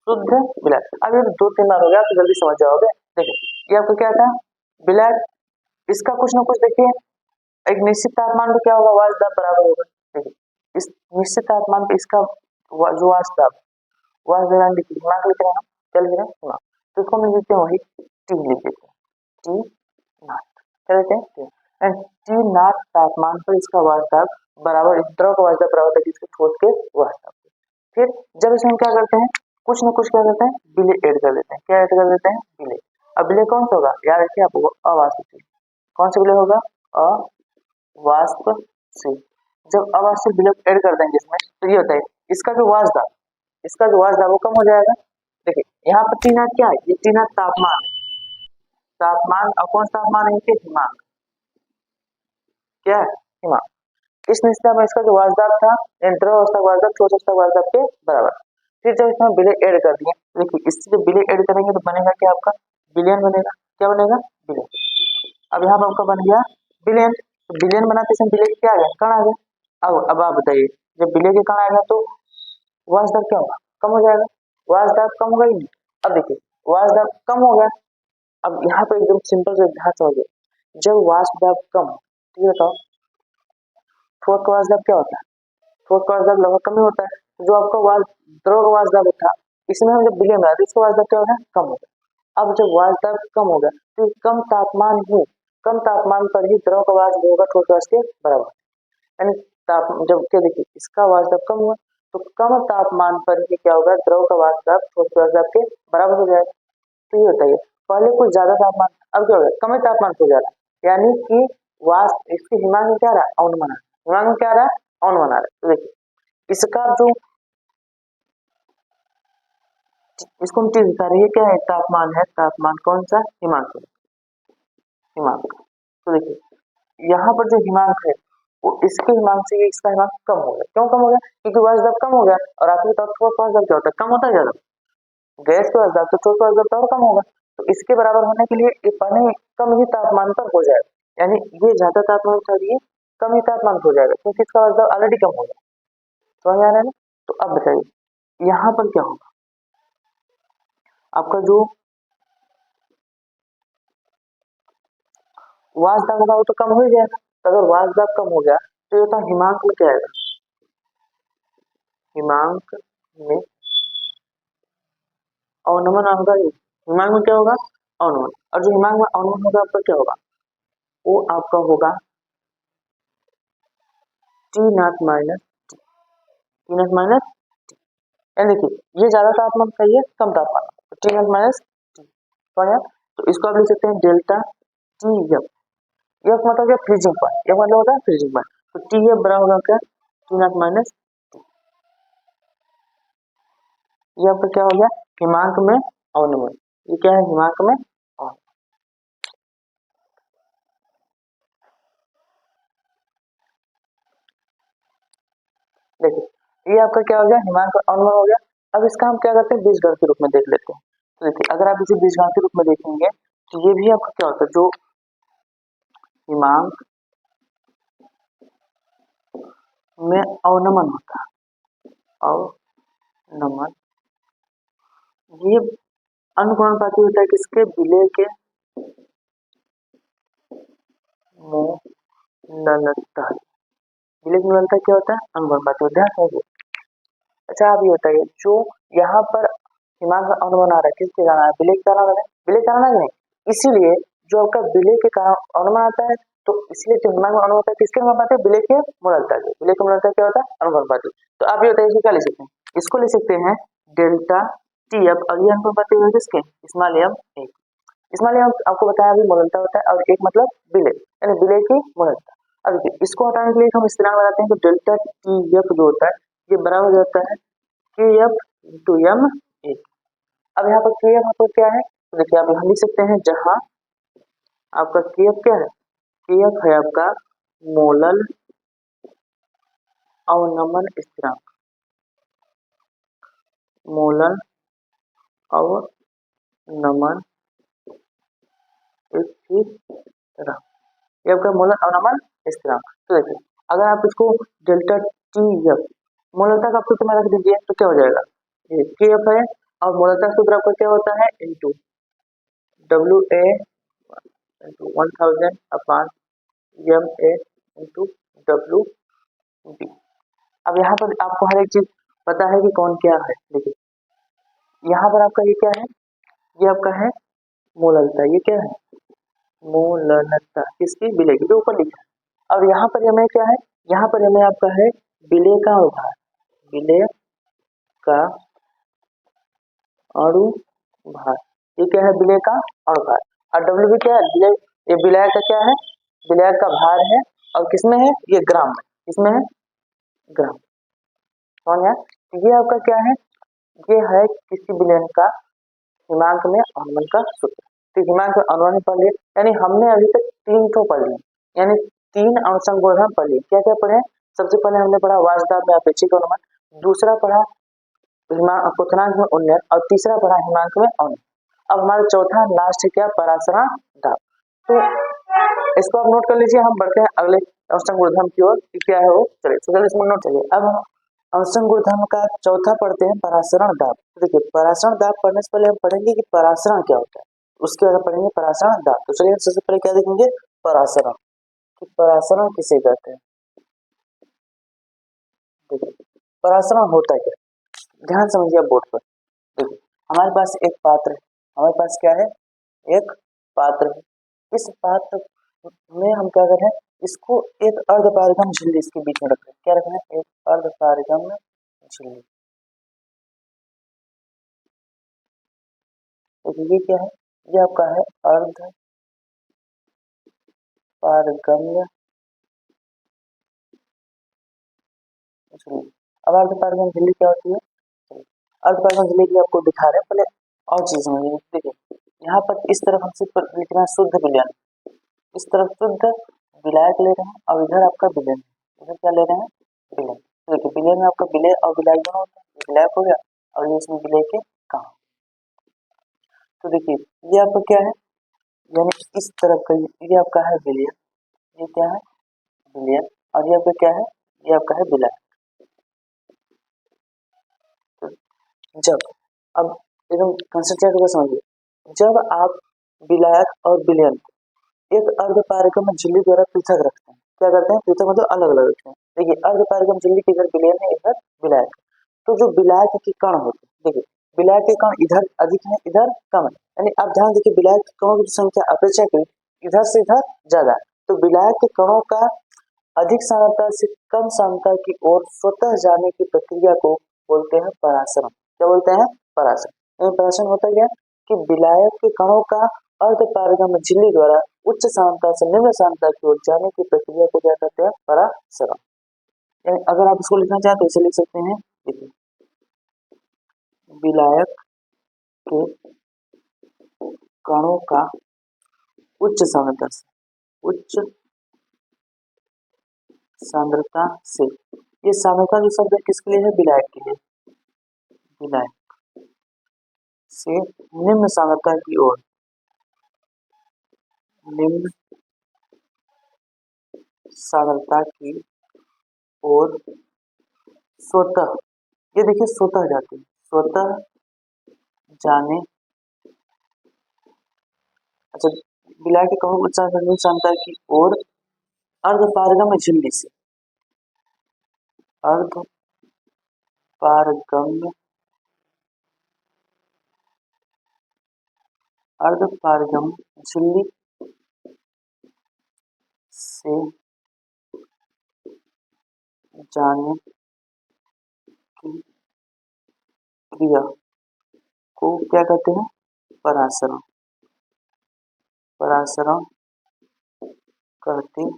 शुद्ध विलायक, अब ये दो तीन बार हो गया तो जल्दी समझ जाओगे। देखिए ये आपको क्या था विलायक, इसका कुछ ना कुछ देखिए एक निश्चित तापमान पे क्या होगा वाष्प दाब बराबर होगा, देखिए इस निश्चित तापमान पे इसका जो वाष्प दाब लिख रहे हैं क्या लिख रहे हैं, तो इसको हम लिखते हैं वही टी लिख देते हैं, टी नॉट क्या लेते हैं टी नॉट तापमान पर इसका वाष्प दाब बराबर इस द्रव का वाष्प दाब बराबर है इसके ठोस के वाष्प दाब। फिर जब इसमें क्या करते हैं कुछ ना कुछ क्या करते हैं विलेय ऐड कर देते हैं, क्या ऐड कर देते हैं विलेय। अब विलेय कौन सा होगा याद रखिए आपको अवाष्पशील, कौन सा विलेय होगा अवाष्पशील। जब अवाष्पशील विलेय ऐड कर देंगे इसमें तो ये होता है इसका जो वाष्प दाब वो कम हो जाएगा। देखिए यहाँ पर टी नॉट क्या है ये टी नॉट तापमान और कौन सा तापमान है ये हिमांक, क्या है हिमांक। इस निश्चित में इसका जो वाष्प दाब था द्रव अवस्था वाष्प दाब ठोस अवस्था वाष्प दाब के बराबर। फिर जब इसमें विलेय ऐड कर दिए देखिए इससे जब विलेय ऐड करेंगे तो बनेगा क्या आपका विलयन बनेगा, क्या बनेगा विलयन। अब यहाँ पर आपका बन गया विलयन, तो विलयन बनाते समय विलेय क्या आ गया कण आ गया। अब आप बताइए जब विलेय के कण आएगा तो वाष्प दाब क्या होगा कम हो जाएगा, वाष्प दाब कम होगा ही नहीं। अब देखिए वाष्प दाब कम हो गया, अब यहाँ पर एकदम सिंपल से ध्यान समझिए जब वाष्प दाब कम ठीक है बताओ ठोस का वाष्प दाब क्या होता है, ठोस का वाष्प दाब लगभग कम ही होता है, जो आपका द्रव का वाष्प दाब था इसमें हम जब विलय में आते इसका वाष्प दाब क्या होगा कम होगा। अब जब वाष्प दाब कम होगा तो कम तापमान पर ही द्रव का वाष्प होगा ठोस वाष्प के बराबर, यानी जब क्या देखिए इसका वाष्प दाब कम हुआ तो कम तापमान पर ही क्या होगा, द्रव का वाष्प दाब ठोस के वाष्प दाब के बराबर हो जाएगा। तो ये होता है, पहले कुछ ज्यादा तापमान, अब क्या होगा, कम तापमान हो जा रहा है, यानी कि वाष्प इसके हिमांक में क्या रहा है, अवनमन, हिमांक में क्या रहा है, अवनमन आ रहा है। तो देखिए इसका जो इसको हम चीज बता रही है क्या है, तापमान है, तापमान कौन सा, हिमांक, हिमांक। तो देखिए यहाँ पर जो हिमांक है वो इसके हिमांक से इसका हिमांक कम हो गया, क्यों कम हो गया, क्योंकि वाष्प दाब कम हो गया, और आपको बताओ ठोस वाष्प दाब क्या होता है, कम होता है ज्यादा, गैस के वाष्प दाब तो ठोस वाष्प दाब तो और कम होगा। तो इसके बराबर होने के लिए ये पहले कम ही तापमान पर हो जाएगा, यानी ये ज्यादा तापमान पर ये कम ही तापमान पर हो जाएगा, क्योंकि इसका वाष्प दाब ऑलरेडी कम हो गया। समझ आ रहा है ना। तो अब बताइए यहाँ पर क्या होगा, आपका जो वाष्प दाब होगा वो तो कम हो ही जाएगा। तो अगर वाष्प दाब कम हो गया तो ये होता है हिमांक में क्या आएगा, हिमांक में अवनमन होगा, हिमांक में क्या होगा, अवनमन। और जो हिमांक में अवनमन होगा आपका क्या होगा, वो आपका होगा T not minus, T not minus, यानी देखिए ये ज्यादा तापमान का, ये कम तापमान, तो टी नॉट माइनस टी। तो इसको आप लिख सकते हैं डेल्टा टी एफ, एफ मतलब क्या, फ्रीजिंग पॉइंट, एफ मतलब होता है फ्रीजिंग पॉइंट, तो टी एफ बराबर होगा क्या, टी नॉट माइनस, ये आपका क्या हो गया, हिमांक में अवनमन। ये क्या है, हिमांक में अवनमन। देखिए ये आपका क्या हो गया, हिमांक में अवनमन हो गया। अब इसका हम क्या करते हैं, बीजगणित के रूप में देख लेते हैं। तो देखिए अगर आप इसे बीजगणित के रूप में देखेंगे तो ये भी आपका क्या होता है, जो हिमांक में अवनमन होता है, अवनमन, ये अनुपाती होता है किसके, विलेय के मोलनता। विलेय की मोलनता क्या होता है, अनुपाती होता है। अच्छा आप ये बताइए, जो यहाँ पर हिमांक में अनुमान आ रहा है किसके कारण, विलेय के कारण आ रहा है, विलेय कारण है, इसीलिए जो आपका विलेय के कारण अनुमान आता है, तो इसलिए जो हिमांक में अनुमान होता है किसके अनुपात है, विलेय के मोलनता के, विलेय के मोलनता क्या होता है, अनुपात। तो आप ये बताइए इसको क्या लिख सकते हैं, इसको लिख सकते हैं डेल्टा टी एफ, और ये अनुपात किसके, small M A, small M आपको बताया अभी मोलनता होता है, और एक मतलब विलेय, यानी विलेय की मोलनता। अब देखिए इसको हटाने के लिए हम स्थिरांक लगाते हैं, तो डेल्टा टी एफ जो होता है ये बराबर हो जाता है के एफ इंटू एम ए। अब यहाँ पर के एफ आपको क्या है, तो देखिए आप यहाँ लिख सकते हैं, जहां आपका के एफ क्या है, के एफ है आपका मोलल अवनमन स्थिरांक, मोलल अवनमन स्थिरांक, ये आपका मोलल अवनमन स्थिरांक। तो देखिए अगर आप इसको डेल्टा टी एफ मोललता का सूत्र में रख दीजिए तो क्या हो जाएगा, ये के एफ है, और मोललता सूत्र आपका क्या होता है, into W A into 1000 upon M A into W D. अब यहाँ पर आपको हर एक चीज पता है कि कौन क्या है। देखिए यहाँ पर आपका ये क्या है, ये आपका है मोललता, ये क्या है, मोलनता किसकी, विलेय की, जो ऊपर लिखा है। और यहाँ पर हमें क्या है, यहाँ पर हमें आपका है विलेय का अनुभार, विलेय का अणुभार, ये क्या है, विलेय का अणुभार। और डब्ल्यू भी क्या है, विलेय, ये विलेय का क्या है, विलेय का भार है, और किसमें है, ये ग्राम में, किसमें है, ग्राम। समझ गया, ये आपका क्या है, ये है किसी विलेय का हिमांक में अवनमन का सूत्र। तो हिमांक में अवनमन पढ़ लिया, यानी हमने अभी तक 3 तो पढ़ लिए, यानी 3 अणुसंग गुणधर्म पढ़ लिए। क्या क्या पढ़े, सबसे पहले हमने पढ़ा वाष्प दाब में अपेक्षिक अवनमन, दूसरा पढ़ा क्वथनांक में उन्नयन, और तीसरा पढ़ा हिमांक में अवनमन। अब हमारा चौथा लास्ट क्या, परासरण दाब। तो इसको आप नोट कर लीजिए, हम बढ़ते हैं अगले अवसंग गुणधर्म की ओर, क्या है वो, चलिए चलिए इसमें नोट करिए। अब हम अवसंग गुणधर्म का चौथा पढ़ते हैं, परासरण दाब। तो देखिए परासरण दाब पढ़ने से पहले हम पढ़ेंगे कि परासरण क्या होता है, उसके बाद पढ़ेंगे परासरण दाब। तो चलिए सबसे पहले क्या देखेंगे, परासरण, कि परासरण किसे कहते हैं। देखिए परासरण होता क्या, ध्यान समझिए बोर्ड पर। देखिए हमारे पास एक पात्र है, हमारे पास क्या है, एक पात्र है, इस पात्र में हम क्या कर रहे हैं, इसको एक अर्धपारगम झिल्ली इसके बीच में रख रहे हैं, क्या रख रहे हैं, एक अर्धपारगम झिल्ली। तो ये क्या है, ये आपका है अर्ध पारगम्य झिल्ली। अब अर्ध पारगम्य झिल्ली क्या होती है, अर्ध पारगम्य झिल्ली की आपको दिखा रहे हैं, पहले और चीज समझिए। देखिए यहाँ पर इस तरफ हम सिर्फ लिख रहे हैं शुद्ध विलयन, इस तरफ शुद्ध विलायक ले रहे हैं और इधर आपका विलयन, इधर क्या ले रहे हैं, विलयन। तो देखिए विलयन में आपका विलय और विलायक दोनों होता है, ये विलायक हो गया और ये इसमें विलय के कहाँ। तो देखिए ये आपका क्या है, यानी इस तरफ का ये आपका है विलयन, ये क्या है विलयन, और ये आपका क्या है, ये आपका है विलायक। तो जब अब एकदम कंसंट्रेट होकर समझिए, जब आप विलायक और विलयन एक अर्धपारगम झिल्ली द्वारा पृथक रखते हैं, क्या करते हैं, पृथक मतलब अलग अलग रखते हैं। देखिए अर्धपारगम झिल्ली के इधर विलयन है, इधर विलायक, तो जो विलायक के कण होते हैं, देखिए विलायक के कण इधर अधिक है, इधर कम है, यानी आप ध्यान देखिए विलायक के कणों की संख्या अपेक्षाकृत इधर से इधर ज्यादा है। तो विलायक के कणों का अधिक सांद्रता से कम सांद्रता की ओर स्वतः जाने की प्रक्रिया को बोलते हैं परासरण। क्या बोलते हैं, परासरण। परासरण होता क्या है कि विलायक के कणों का अर्धपारगम झिल्ली द्वारा उच्च सांद्रता से निम्न सांद्रता की ओर जाने की प्रक्रिया को क्या कहते हैं, परासरण। यानी अगर आप इसको लिखना चाहें तो इसे लिख सकते हैं, देखिए विलायक के कणों का उच्च सांद्रता से, उच्च सांद्रता से, ये सांद्रता जो शब्द है किसके लिए है, विलायक के लिए, विलायक से निम्न सांद्रता की ओर, निम्न सांद्रता की ओर स्वतः, ये देखिए स्वतः जाती है, स्वतः जाने, अच्छा विलायक के कणों उच्च सांद्रता की ओर अर्धपारगम्य झिल्ली से, अर्धपारगम्य अर्धपारगम्य झिल्ली से जाने की क्रिया को क्या कहते हैं, परासरण, परासरण कहते हैं।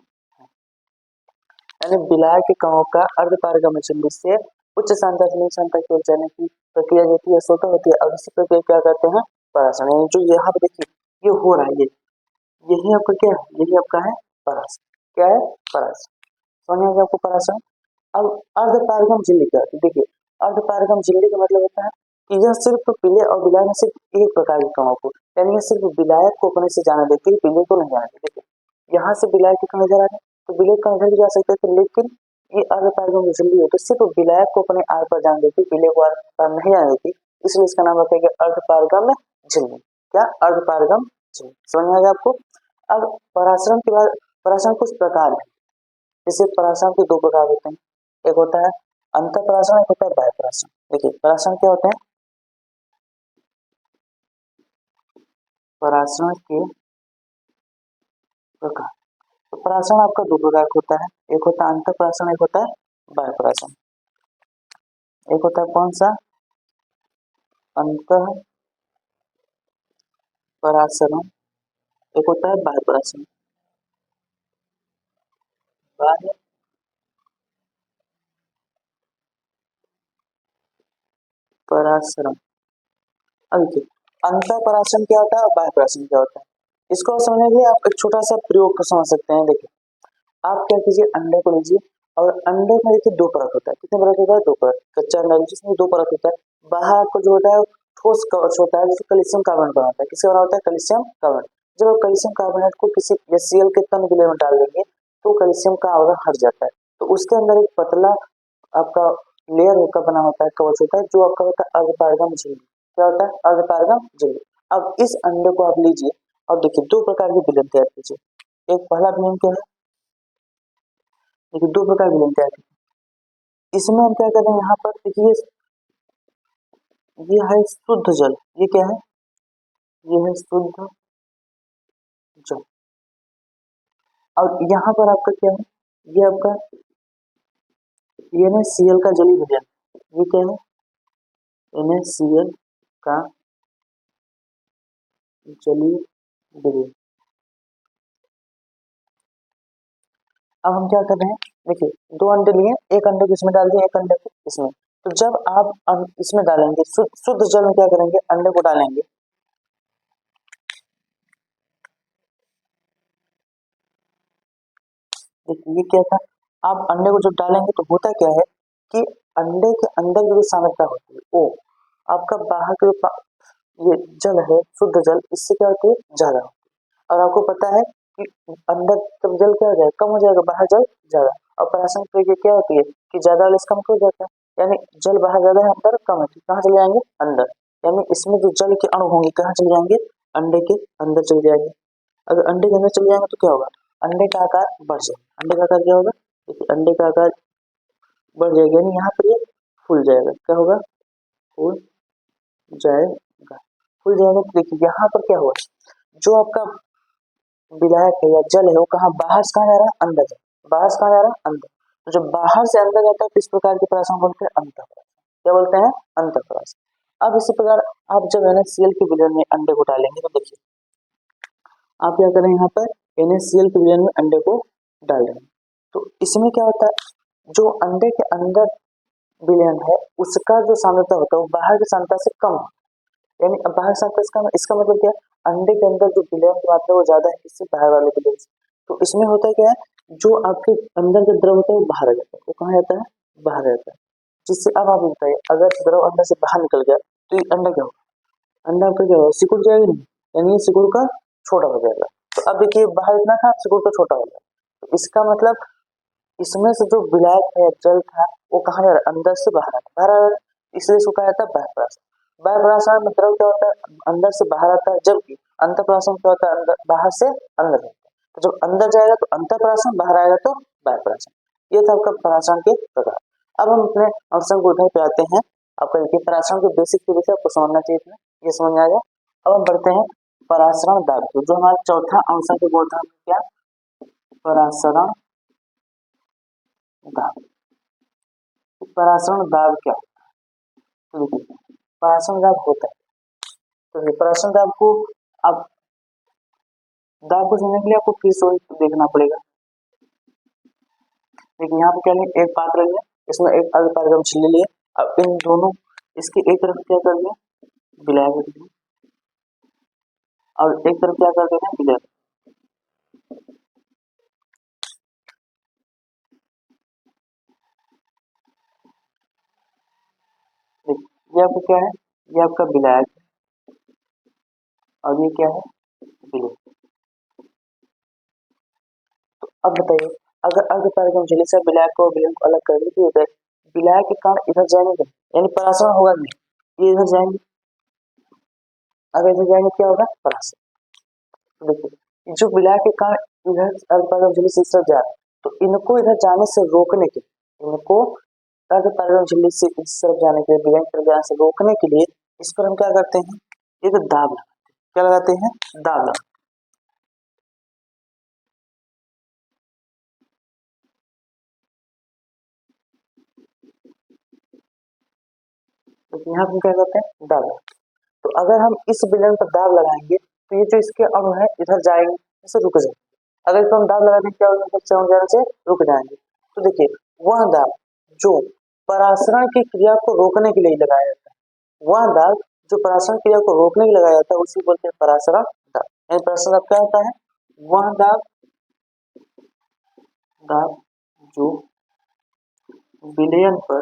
यानी विलायक के कणों का अर्धपारगम्य झिल्ली से उच्च सांद्रता से निम्न सांद्रता की ओर जाने की प्रक्रिया जो होती है स्वतः होती है, और इसी प्रक्रिया क्या कहते हैं, परासरण। यानी जो यहाँ पे देखिए ये हो रहा है, ये यही आपका क्या है, यही आपका है परासरण। क्या है, परासरण। समझ में आ गया आपको परासरण। अब अर्धपारगम झिल्ली क्या होती है, देखिए अर्धपारगम झिल्ली का मतलब होता है कि यह सिर्फ विलय और विलायक में सिर्फ एक प्रकार के कणों को, यानी यह सिर्फ विलायक को अपने से जाने देती है, विलय को नहीं जाने देती। देखिए यहाँ से विलायक के कण इधर आ गए तो विलय कण इधर भी जा सकते थे, लेकिन ये अर्धपारगम झिल्ली है तो सिर्फ विलायक को अपने आर पर जाने देती, विलय को आर पर नहीं जाने देती, इसलिए इसका नाम रखा गया अर्धपारगम झिल्ली। क्या, अर्धपारगम झिल्ली। समझ में आ गया आपको। अब परासरण के बाद, परासरण कुछ प्रकार है, जैसे परासरण के दो प्रकार होते हैं, एक होता है अंतःपरासरण, एक होता है बाह्य परासरण। देखिए परासरण क्या होते हैं, परासरण के प्रकार, तो परासरण आपका दो प्रकार का होता है, एक होता है अंतःपरासरण, एक होता है बाह्य परासरण। एक होता है कौन सा, अंतः परासरण, एक होता है बाह्य परासरण। बाह्य परासरण, अब देखिए अंतःपरासरण क्या होता है और बाह्य परासरण क्या होता है, इसको समझने के लिए आप एक छोटा सा प्रयोग को समझ सकते हैं। देखिए आप क्या कीजिए, अंडे को लीजिए और अंडे में देखिए दो परत होता है, कितने परत होता है, दो परत, कच्चा अंडा जिसमें दो परत होता है। बाहर आपको जो होता है ठोस कवच होता है, जिसे कैल्शियम कार्बोनेट बनाता है, किससे बना होता है, कैल्शियम कार्बोनेट। जब आप कैल्शियम कार्बोनेट को किसी HCl के तन विलय में डाल देंगे तो कैल्शियम का आवरण हट जाता है, तो उसके अंदर एक पतला आपका लेयर होकर बना होता है, कवच होता है, जो आपका होता है अर्धपारगम झिल्ली। क्या होता है, अर्धपारगम झिल्ली। अब इस अंडे को आप लीजिए और देखिए दो प्रकार के विलयन तैयार कीजिए। एक पहला विलयन क्या है, देखिए दो प्रकार के विलयन तैयार कीजिए। इसमें हम क्या कर रहे हैं, यहाँ पर देखिए ये है शुद्ध जल, ये क्या है, ये है शुद्ध जल, और यहाँ पर आपका क्या है, ये आपका ये ना Cl का जलीय विलयन, ये क्या है, NaCl का जलीय विलयन। अब हम क्या कर रहे हैं, देखिए दो अंडे लिए, एक अंडे को इसमें डाल दिया, एक अंडे को इसमें। तो जब आप इसमें डालेंगे शुद्ध जल में क्या करेंगे, अंडे को डालेंगे, देखिए ये क्या था, आप अंडे को जब डालेंगे तो होता क्या है कि अंडे के अंदर की जो सांद्रता होती है वो आपका बाहर के ये जल है, शुद्ध जल, इससे क्या होती है, ज्यादा होती है। और आपको पता है कि अंदर जब जल क्या हो जाएगा, कम हो जाएगा, बाहर जल ज्यादा। और प्रासंगिक क्रिया क्या होती है कि ज्यादा वाले इसका कम हो जाता है, यानी जल बाहर ज्यादा है, अंदर कम है, कहाँ चले जाएंगे, अंदर। यानी इसमें जो जल के अणु होंगे कहाँ चले जाएंगे, अंडे के अंदर चले जाएंगे। अगर अंडे के अंदर चले जाएंगे तो क्या होगा, अंडे का आकार बढ़ जाएगा। अंडे का आकार क्या होगा, देखिए अंडे का आकार बढ़ जाएगा, यानी यहाँ पर ये फूल जाएगा। क्या होगा, फूल जाएगा, फूल जाएगा। तो देखिए यहाँ पर क्या हुआ, जो आपका विलायक है या जल है वो कहाँ, बाहर से कहाँ जा रहा है, अंदर जा, बाहर से कहाँ जा रहा है, अंदर। तो जब बाहर से अंदर जाता है तो इस प्रकार के परासन बोलते हैं अंतःपरासन। क्या बोलते हैं, अंतःपरासन। अब इसी प्रकार आप जब NaCl के विलयन में अंडे को डालेंगे तो देखिए आप क्या करें, यहाँ पर NaCl के विलयन में अंडे को डाल देंगे। तो इसमें क्या होता है, जो अंडे के अंदर विलयन है उसका जो सांद्रता होता है वो बाहर की सांद्रता से कम है। यानी अब बाहर सांद्रता इसका मतलब क्या है, अंडे के अंदर जो विलयन की मात्रा वो ज्यादा है इससे बाहर वाले विलयन से। तो इसमें होता है क्या है, जो आपके अंदर का द्रव होता है वो बाहर आ जाता है, वो कहाँ जाता है, बाहर जाता है। जिससे अब आप बताइए, अगर द्रव अंदर से बाहर निकल गया तो ये अंडा क्या होगा, अंडा आपका क्या होगा, सिकुड़ जाएगा नहीं, यानी ये सिकुड़ का छोटा हो जाएगा। तो अब देखिए बाहर इतना था, सिकुड़ का छोटा हो गया। तो इसका मतलब इसमें से जो विलायक है, जल था, वो कहाँ जा रहा है, अंदर से बाहर आ रहा है, बाहर आ रहा है, इसलिए इसको कहा जाता है बाह्यपराशन। बाह्यपराशन में द्रव क्या होता है, अंदर से बाहर आता है, जबकि अंतःपराशन क्या होता है, अंदर बाहर से अंदर जाता है। तो जब अंदर जाएगा तो अंतःपराशन, बाहर आएगा तो बाह्यपराशन। ये था आपका पराशरण के प्रकार। अब हम अपने अंशन को उधर पे आते हैं। आपका देखिए पराशरण के बेसिक तरीके आपको समझना चाहिए था, ये समझ में आ गया। अब हम बढ़ते हैं पराशरण दाब को, जो हमारा चौथा अंशन के बोलता है क्या, पराशरण दाब। पराशरण दाब क्या होता है, तो देखिए पराशरण दाब होता है, तो ये पराशरण दाब को आप दाब को समझने के लिए आपको फिर से देखना पड़ेगा। देखिए यहाँ पे क्या लिया, एक पात्र लिया, इसमें एक अर्धपारगम झिल्ली लिए। अब इन दोनों, इसकी एक तरफ क्या कर दिया, विलायक रख दिया, और एक तरफ क्या कर देना, विलायक। देखिए ये आपका क्या है, ये आपका विलायक है, और ये क्या है, विलायक। तो अब बताइए, अगर अर्धपारगम झिल्ली से विलायक को विलयन को अलग कर दे तो विलायक के कारण इधर जाएंगे, यानी पराशरण होगा नहीं, ये इधर जाएंगे। अगर इधर जाएंगे क्या होगा, पराशरण। तो देखिए जो विलायक के कारण इधर अर्धपारगम झिल्ली से इस तरफ जा रहा है, तो इनको इधर जाने से रोकने के लिए, इनको अर्धपारगम झिल्ली से इस तरफ जाने के लिए, विलयन की तरफ जाने से रोकने के लिए इस पर हम क्या करते हैं, एक दाब लगाते हैं। क्या लगाते हैं, दाब लगाते हैं। तो यहाँ पे क्या करते हैं, दाब। तो अगर हम इस विलयन पर दाब लगाएंगे तो ये जो इसके अणु है इधर जाएंगे, इसे रुक जाएंगे। अगर इसको हम दाब लगा दें क्या होगा, जाने से रुक जाएंगे। तो देखिए वह दाब जो पराशरण की क्रिया को रोकने के लिए लगाया जाता है, वह दाब जो पराशरण क्रिया को रोकने के लिए लगाया जाता है उसी बोलते हैं पराशरण दाब। यानी पराशरण दाब क्या होता है, वह दाब, दाब जो विलयन पर,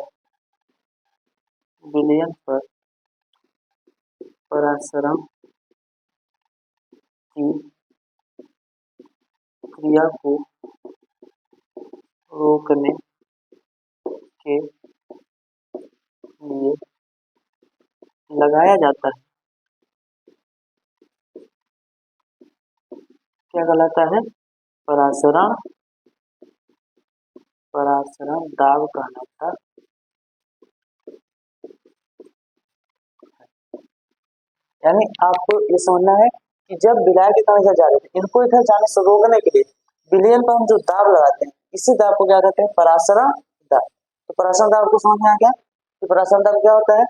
विलयन पर पराशरण की क्रिया को रोकने के लिए लगाया जाता है। क्या कहलाता है, पराशरण, पराशरण दाब कहलाता है। यानी आपको ये समझना है कि जब विलायक के कण इधर जा रहे थे, इनको इधर जाने से रोकने के लिए विलयन पर हम जो दाब लगाते हैं, इसी दाब को क्या कहते हैं, पराशरण दाब। तो पराशरण दाब को समझ में आ गया। कि परासरण दाब क्या होता है।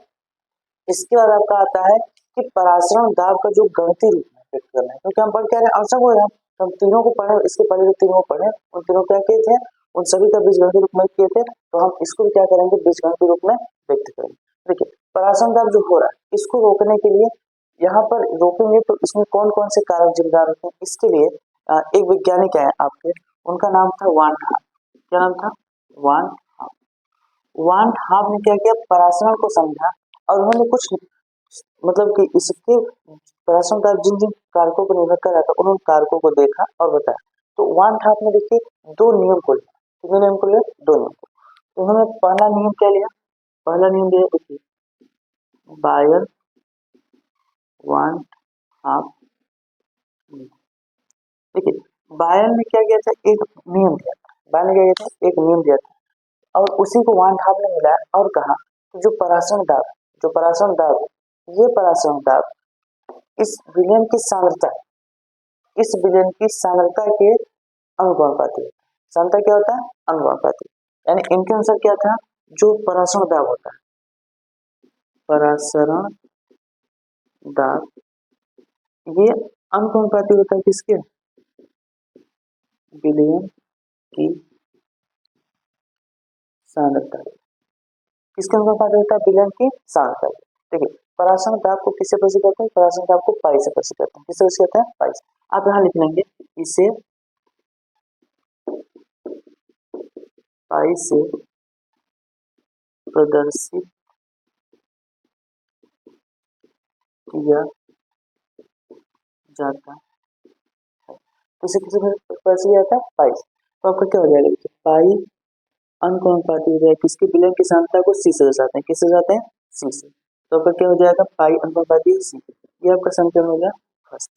इसके बाद आपका आता है कि परासरण दाब का जो गणितीय रूप में व्यक्त करना है, क्योंकि हम पढ़ क्या रहे आवश्यक हो रहा है, तो हम तीनों को पढ़े, इसके पहले जो तीनों को पढ़े उन तीनों क्या किए थे, उन सभी का बीजगणितीय रूप में किए थे, तो हम इसको भी क्या करेंगे बीजगणितीय रूप में व्यक्त करेंगे। देखिए परासरण दाब जो हो रहा है इसको रोकने के लिए यहाँ पर रोकेंगे तो इसमें कौन कौन से कारक जिम्मेदार होते हैं, इसके लिए एक वैज्ञानिक है आपके, उनका नाम था वान हाफ। क्या नाम था, वान हाफ। वान हाफ ने क्या किया, परासरण को समझा और उन्होंने कुछ मतलब कि इसके परासरण का जिन जिन कारकों पर निर्भर कर रहा था उन्होंने कारकों को देखा और बताया। तो वान हाफ ने देखिए दो नियम को लिया, कितने नियम को लिया, दो नियम को। तो उन्होंने पहला नियम क्या लिया, पहला नियम लिया देखिए बायर वान हाफ। देखिए बायर ने क्या किया था, एक नियम दिया था, बायर ने क्या किया था, एक नियम दिया था और उसी को वान हाफ ने मिलाया और कहा कि जो परासरण दाब, जो परासरण दाब है, ये परासरण दाब इस विलयन की सांद्रता, इस विलयन की सांद्रता के अनुपाती है। सांद्रता क्या होता है, अनुपाती। यानी इनके अनुसार क्या था, जो परासरण दाब होता है, परासरण दाब ये अनुपाती होता है किसके, विलयन की सांद्रता, किसके अनुपाती होता है, विलयन की सांद्रता। देखिए परासरण दाब को किससे प्रदर्शित करते हैं, परासरण दाब को पाई से प्रदर्शित करते हैं, किससे प्रदर्शित करते हैं, पाई से। आप यहाँ लिख लेंगे इसे पाई से प्रदर्शित किया जाता है, किसे किसे प्रदर्शित किया जाता है, पाई से। तो आपका क्या हो जाएगा, देखिए पाई अनुपाती हो जाएगा किसके, विलयन की सांद्रता को सी से दर्शाते हैं, किससे दर्शाते हैं, सी से। तो आपका क्या हो जाएगा, पाई अनुपाती सी, ये आपका समीकरण हो गया फर्स्ट।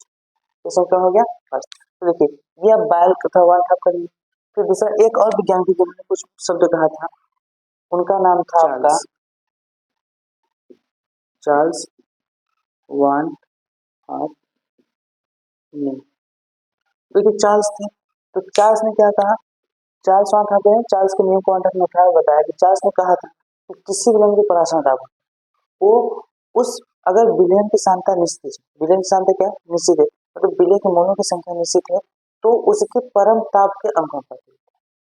तो समीकरण हो गया फर्स्ट। तो देखिए ये आप बायल तथा वान हाफ करिए। फिर दूसरा एक और विज्ञान की जो मैंने कुछ शब्द कहा था उनका नाम था आपका चार्ल्स वान हाफ ने। देखिए चार्ल्स थे, तो चार्ल्स ने क्या कहा, चार्ल्स वान हाफ ने चार्ल्स के नियम को ने उठाया, बताया कि चार्ल्स ने कहा था कि किसी विलयन की परासरण दाब वो उस अगर विलयन की सांद्रता निश्चित है, विलयन की सांद्रता क्या निश्चित है, मतलब विलय के मोलों की संख्या निश्चित है, तो उसके परम ताप के अनुपाती,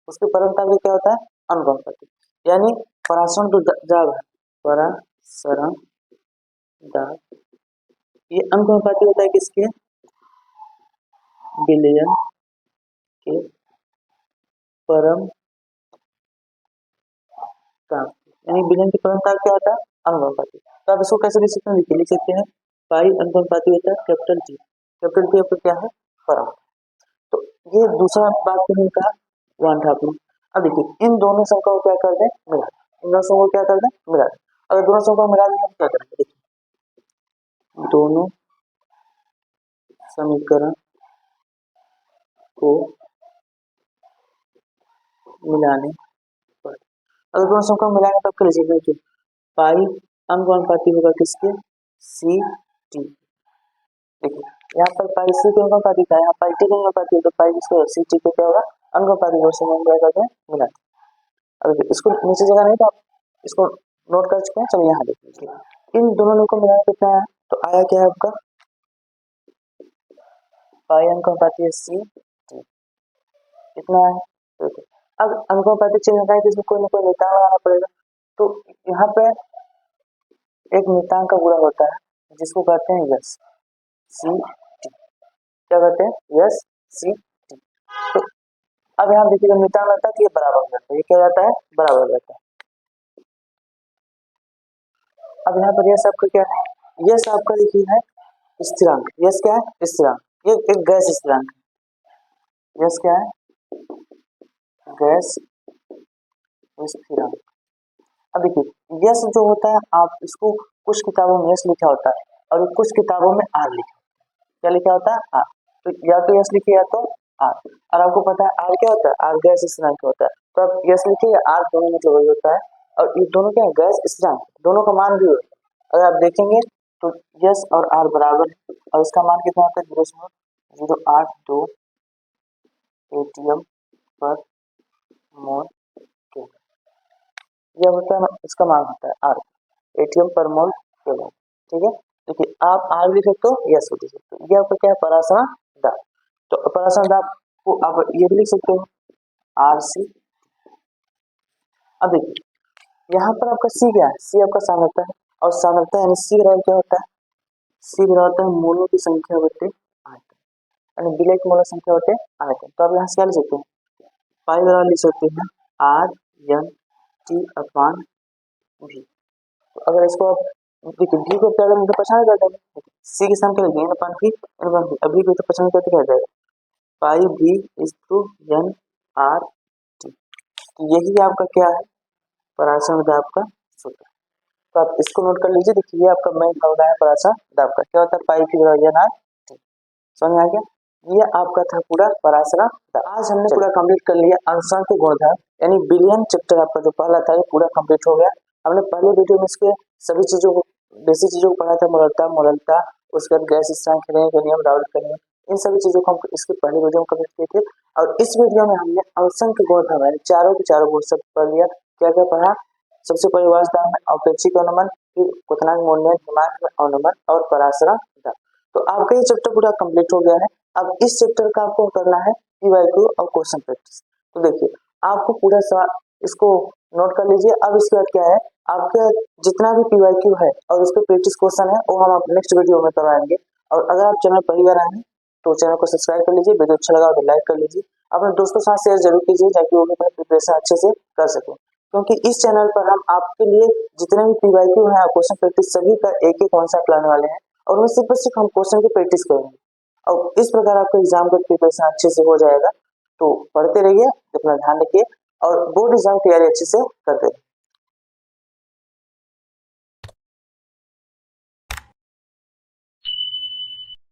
उसके परम ताप क्या होता है, अनुपाती। यानी परासरण जो दाब है, परासरण दाब ये अनुपाती होता है किसके, विलयन के परम ताप, यानी विलयन के परम ताप क्या होता है, अनुपाती। तो आप इसको कैसे लिख सकते हैं, लिख सकते हैं पाई अनुपाती होता है कैपिटल टी, कैपिटल टी आपका क्या है, परम। तो ये दूसरा बात को कहा वान हाफ ने। अब देखिए इन दोनों संख्याओं को क्या कर दें, मिला दें, इन दोनों संख्याओं को क्या कर दें, मिला दें। अगर दोनों संख्याओं को मिला दें तो क्या करेंगे, देखिए दोनों समीकरण को मिलाने पर, अगर दोनों संख्याओं को मिलाएंगे तो आपको लिखेंगे पाई अनुपाती होगा किसके, सी टी। देखिए यहाँ पर पाई सी के अनुपाती था, यहाँ पाई टी के अनुपाती है, तो पाई इसको सी टी को क्या होगा, अनुपाती को क्या करते हैं, मिलाते हैं। अब इसको नीचे जगह नहीं तो आप इसको नोट कर चुके हैं, चलिए यहाँ देख लीजिए इन दोनों को मिलाया कितना है, तो आया क्या है आपका पाई अनुपाती है सी टी, कितना है, तो अब अनुपाती चेंज होता है तो इसमें कोई ना कोई नियतांक लगाना पड़ेगा। तो यहाँ पे एक नियतांक का गुणा होता है जिसको कहते हैं यस सी टी, क्या कहते हैं, यस सी टी। तो अब यहाँ देखिएगा नियतांक आता है तो ये बराबर हो जाता है, ये क्या जाता है, बराबर हो जाता है। अब यहाँ पर यस आपका क्या है, यस आपका देखिए है स्थिरांक, यस क्या है, स्थिरांक, ये एक गैस स्थिरांक है, यस क्या है, गैस स्थिरांक। अब देखिए यस जो होता है आप इसको कुछ किताबों में यस लिखा होता है और कुछ किताबों में आर लिखा, क्या लिखा होता है, आर। तो या तो यस लिखिए या तो आर, और आपको पता है आर क्या होता है, आर गैस स्थिरांक होता है, तो आप यस लिखिए या आर, दोनों मतलब वही होता है। और ये दोनों क्या है, गैस स्थिरांक, दोनों का मान भी होता है। अगर आप देखेंगे तो यस और आर बराबर है और इसका मान कितना होता है, 0.082 एटीएम पर मोल। यह होता है, इसका मान होता है आर, एटीएम पर मोल केवल। ठीक है, देखिए आप आर लिख सकते हो या सी लिख सकते हो, यह आपका क्या है, परासरण दाब। तो परासरण दाब को आप ये भी लिख सकते हो आर सी। अब देखिए यहाँ पर आपका सी क्या है, सी आपका सांद्रता है, और सांद्रता यानी सी बराबर क्या होता है, सी बराबर होता है मोलों की संख्या बटे आयतन, यानी विलय की मोलर संख्या बटे आयतन। तो आप यहाँ से क्या लिख सकते हैं, पाई बराबर लिख सकते हैं R N T upon V. तो अगर इसको आप देखिए वी को क्या मतलब पहचान कर देंगे, सी के सामने क्या लिखेंगे अपॉन वी, अभी को तो पहचान करके क्या जाएगा, pi V is to N R T. तो यही आपका क्या है, परासरण दाब का सूत्र। तो आप इसको नोट कर लीजिए। देखिए ये आपका मेन फॉर्मूला है परासरण दाब का, क्या होता है, पाई वी बराबर एन आर टी। समझ में आ गया, ये आपका था पूरा परासरण दाब। आज हमने पूरा कंप्लीट कर लिया अंशांक गुणधर्म, यानी विलयन चैप्टर आपका जो पहला था ये पूरा कंप्लीट हो गया। हमने पहले वीडियो में इसके सभी चीजों को, बेसिक चीजों को पढ़ा था, मोलरता, उसके बाद गैस स्थिरांक का नियम, राउल का नियम, इन सभी चीजों को हम इसके पहले वीडियो में कंप्लीट किए थे। और इस वीडियो में हमने अंशांक गुणधर्म यानी चारों के चारों गुण सब पढ़ लिया। क्या क्या पढ़ा, सबसे पहले वास्तव में अपेक्षिक अनुमान, फिर क्वथनांक मूल्यांकन, दिमाग में अनुमान और परासरण दाब। तो आपका ये चैप्टर पूरा कंप्लीट हो गया है। अब इस चैप्टर का आपको करना है पीवाईक्यू और क्वेश्चन प्रैक्टिस। तो देखिए आपको पूरा इसको नोट कर लीजिए। अब इसके बाद क्या है, आपका जितना भी पीवाईक्यू है और उस पर प्रैक्टिस क्वेश्चन है वो हम आप नेक्स्ट वीडियो में करवाएंगे। और अगर आप चैनल पहली बार आए हैं तो चैनल को सब्सक्राइब कर लीजिए, वीडियो अच्छा लगा तो लाइक कर लीजिए, अपने दोस्तों के साथ शेयर जरूर कीजिए ताकि वो भी अपनी प्रिपरेशन अच्छे से कर सकें। क्योंकि इस चैनल पर हम आपके लिए जितने भी पीवाईक्यू है क्वेश्चन प्रैक्टिस सभी का एक एक कॉन्सेप्ट लाने वाले हैं, और उनमें सिर्फ हम क्वेश्चन की प्रैक्टिस करेंगे। और इस प्रकार आपका एग्जाम का प्रिपरेशन अच्छे से हो जाएगा। तो पढ़ते रहिए, अपना ध्यान रखिए और बोर्ड एग्जाम तैयारी अच्छे से करते रहिए।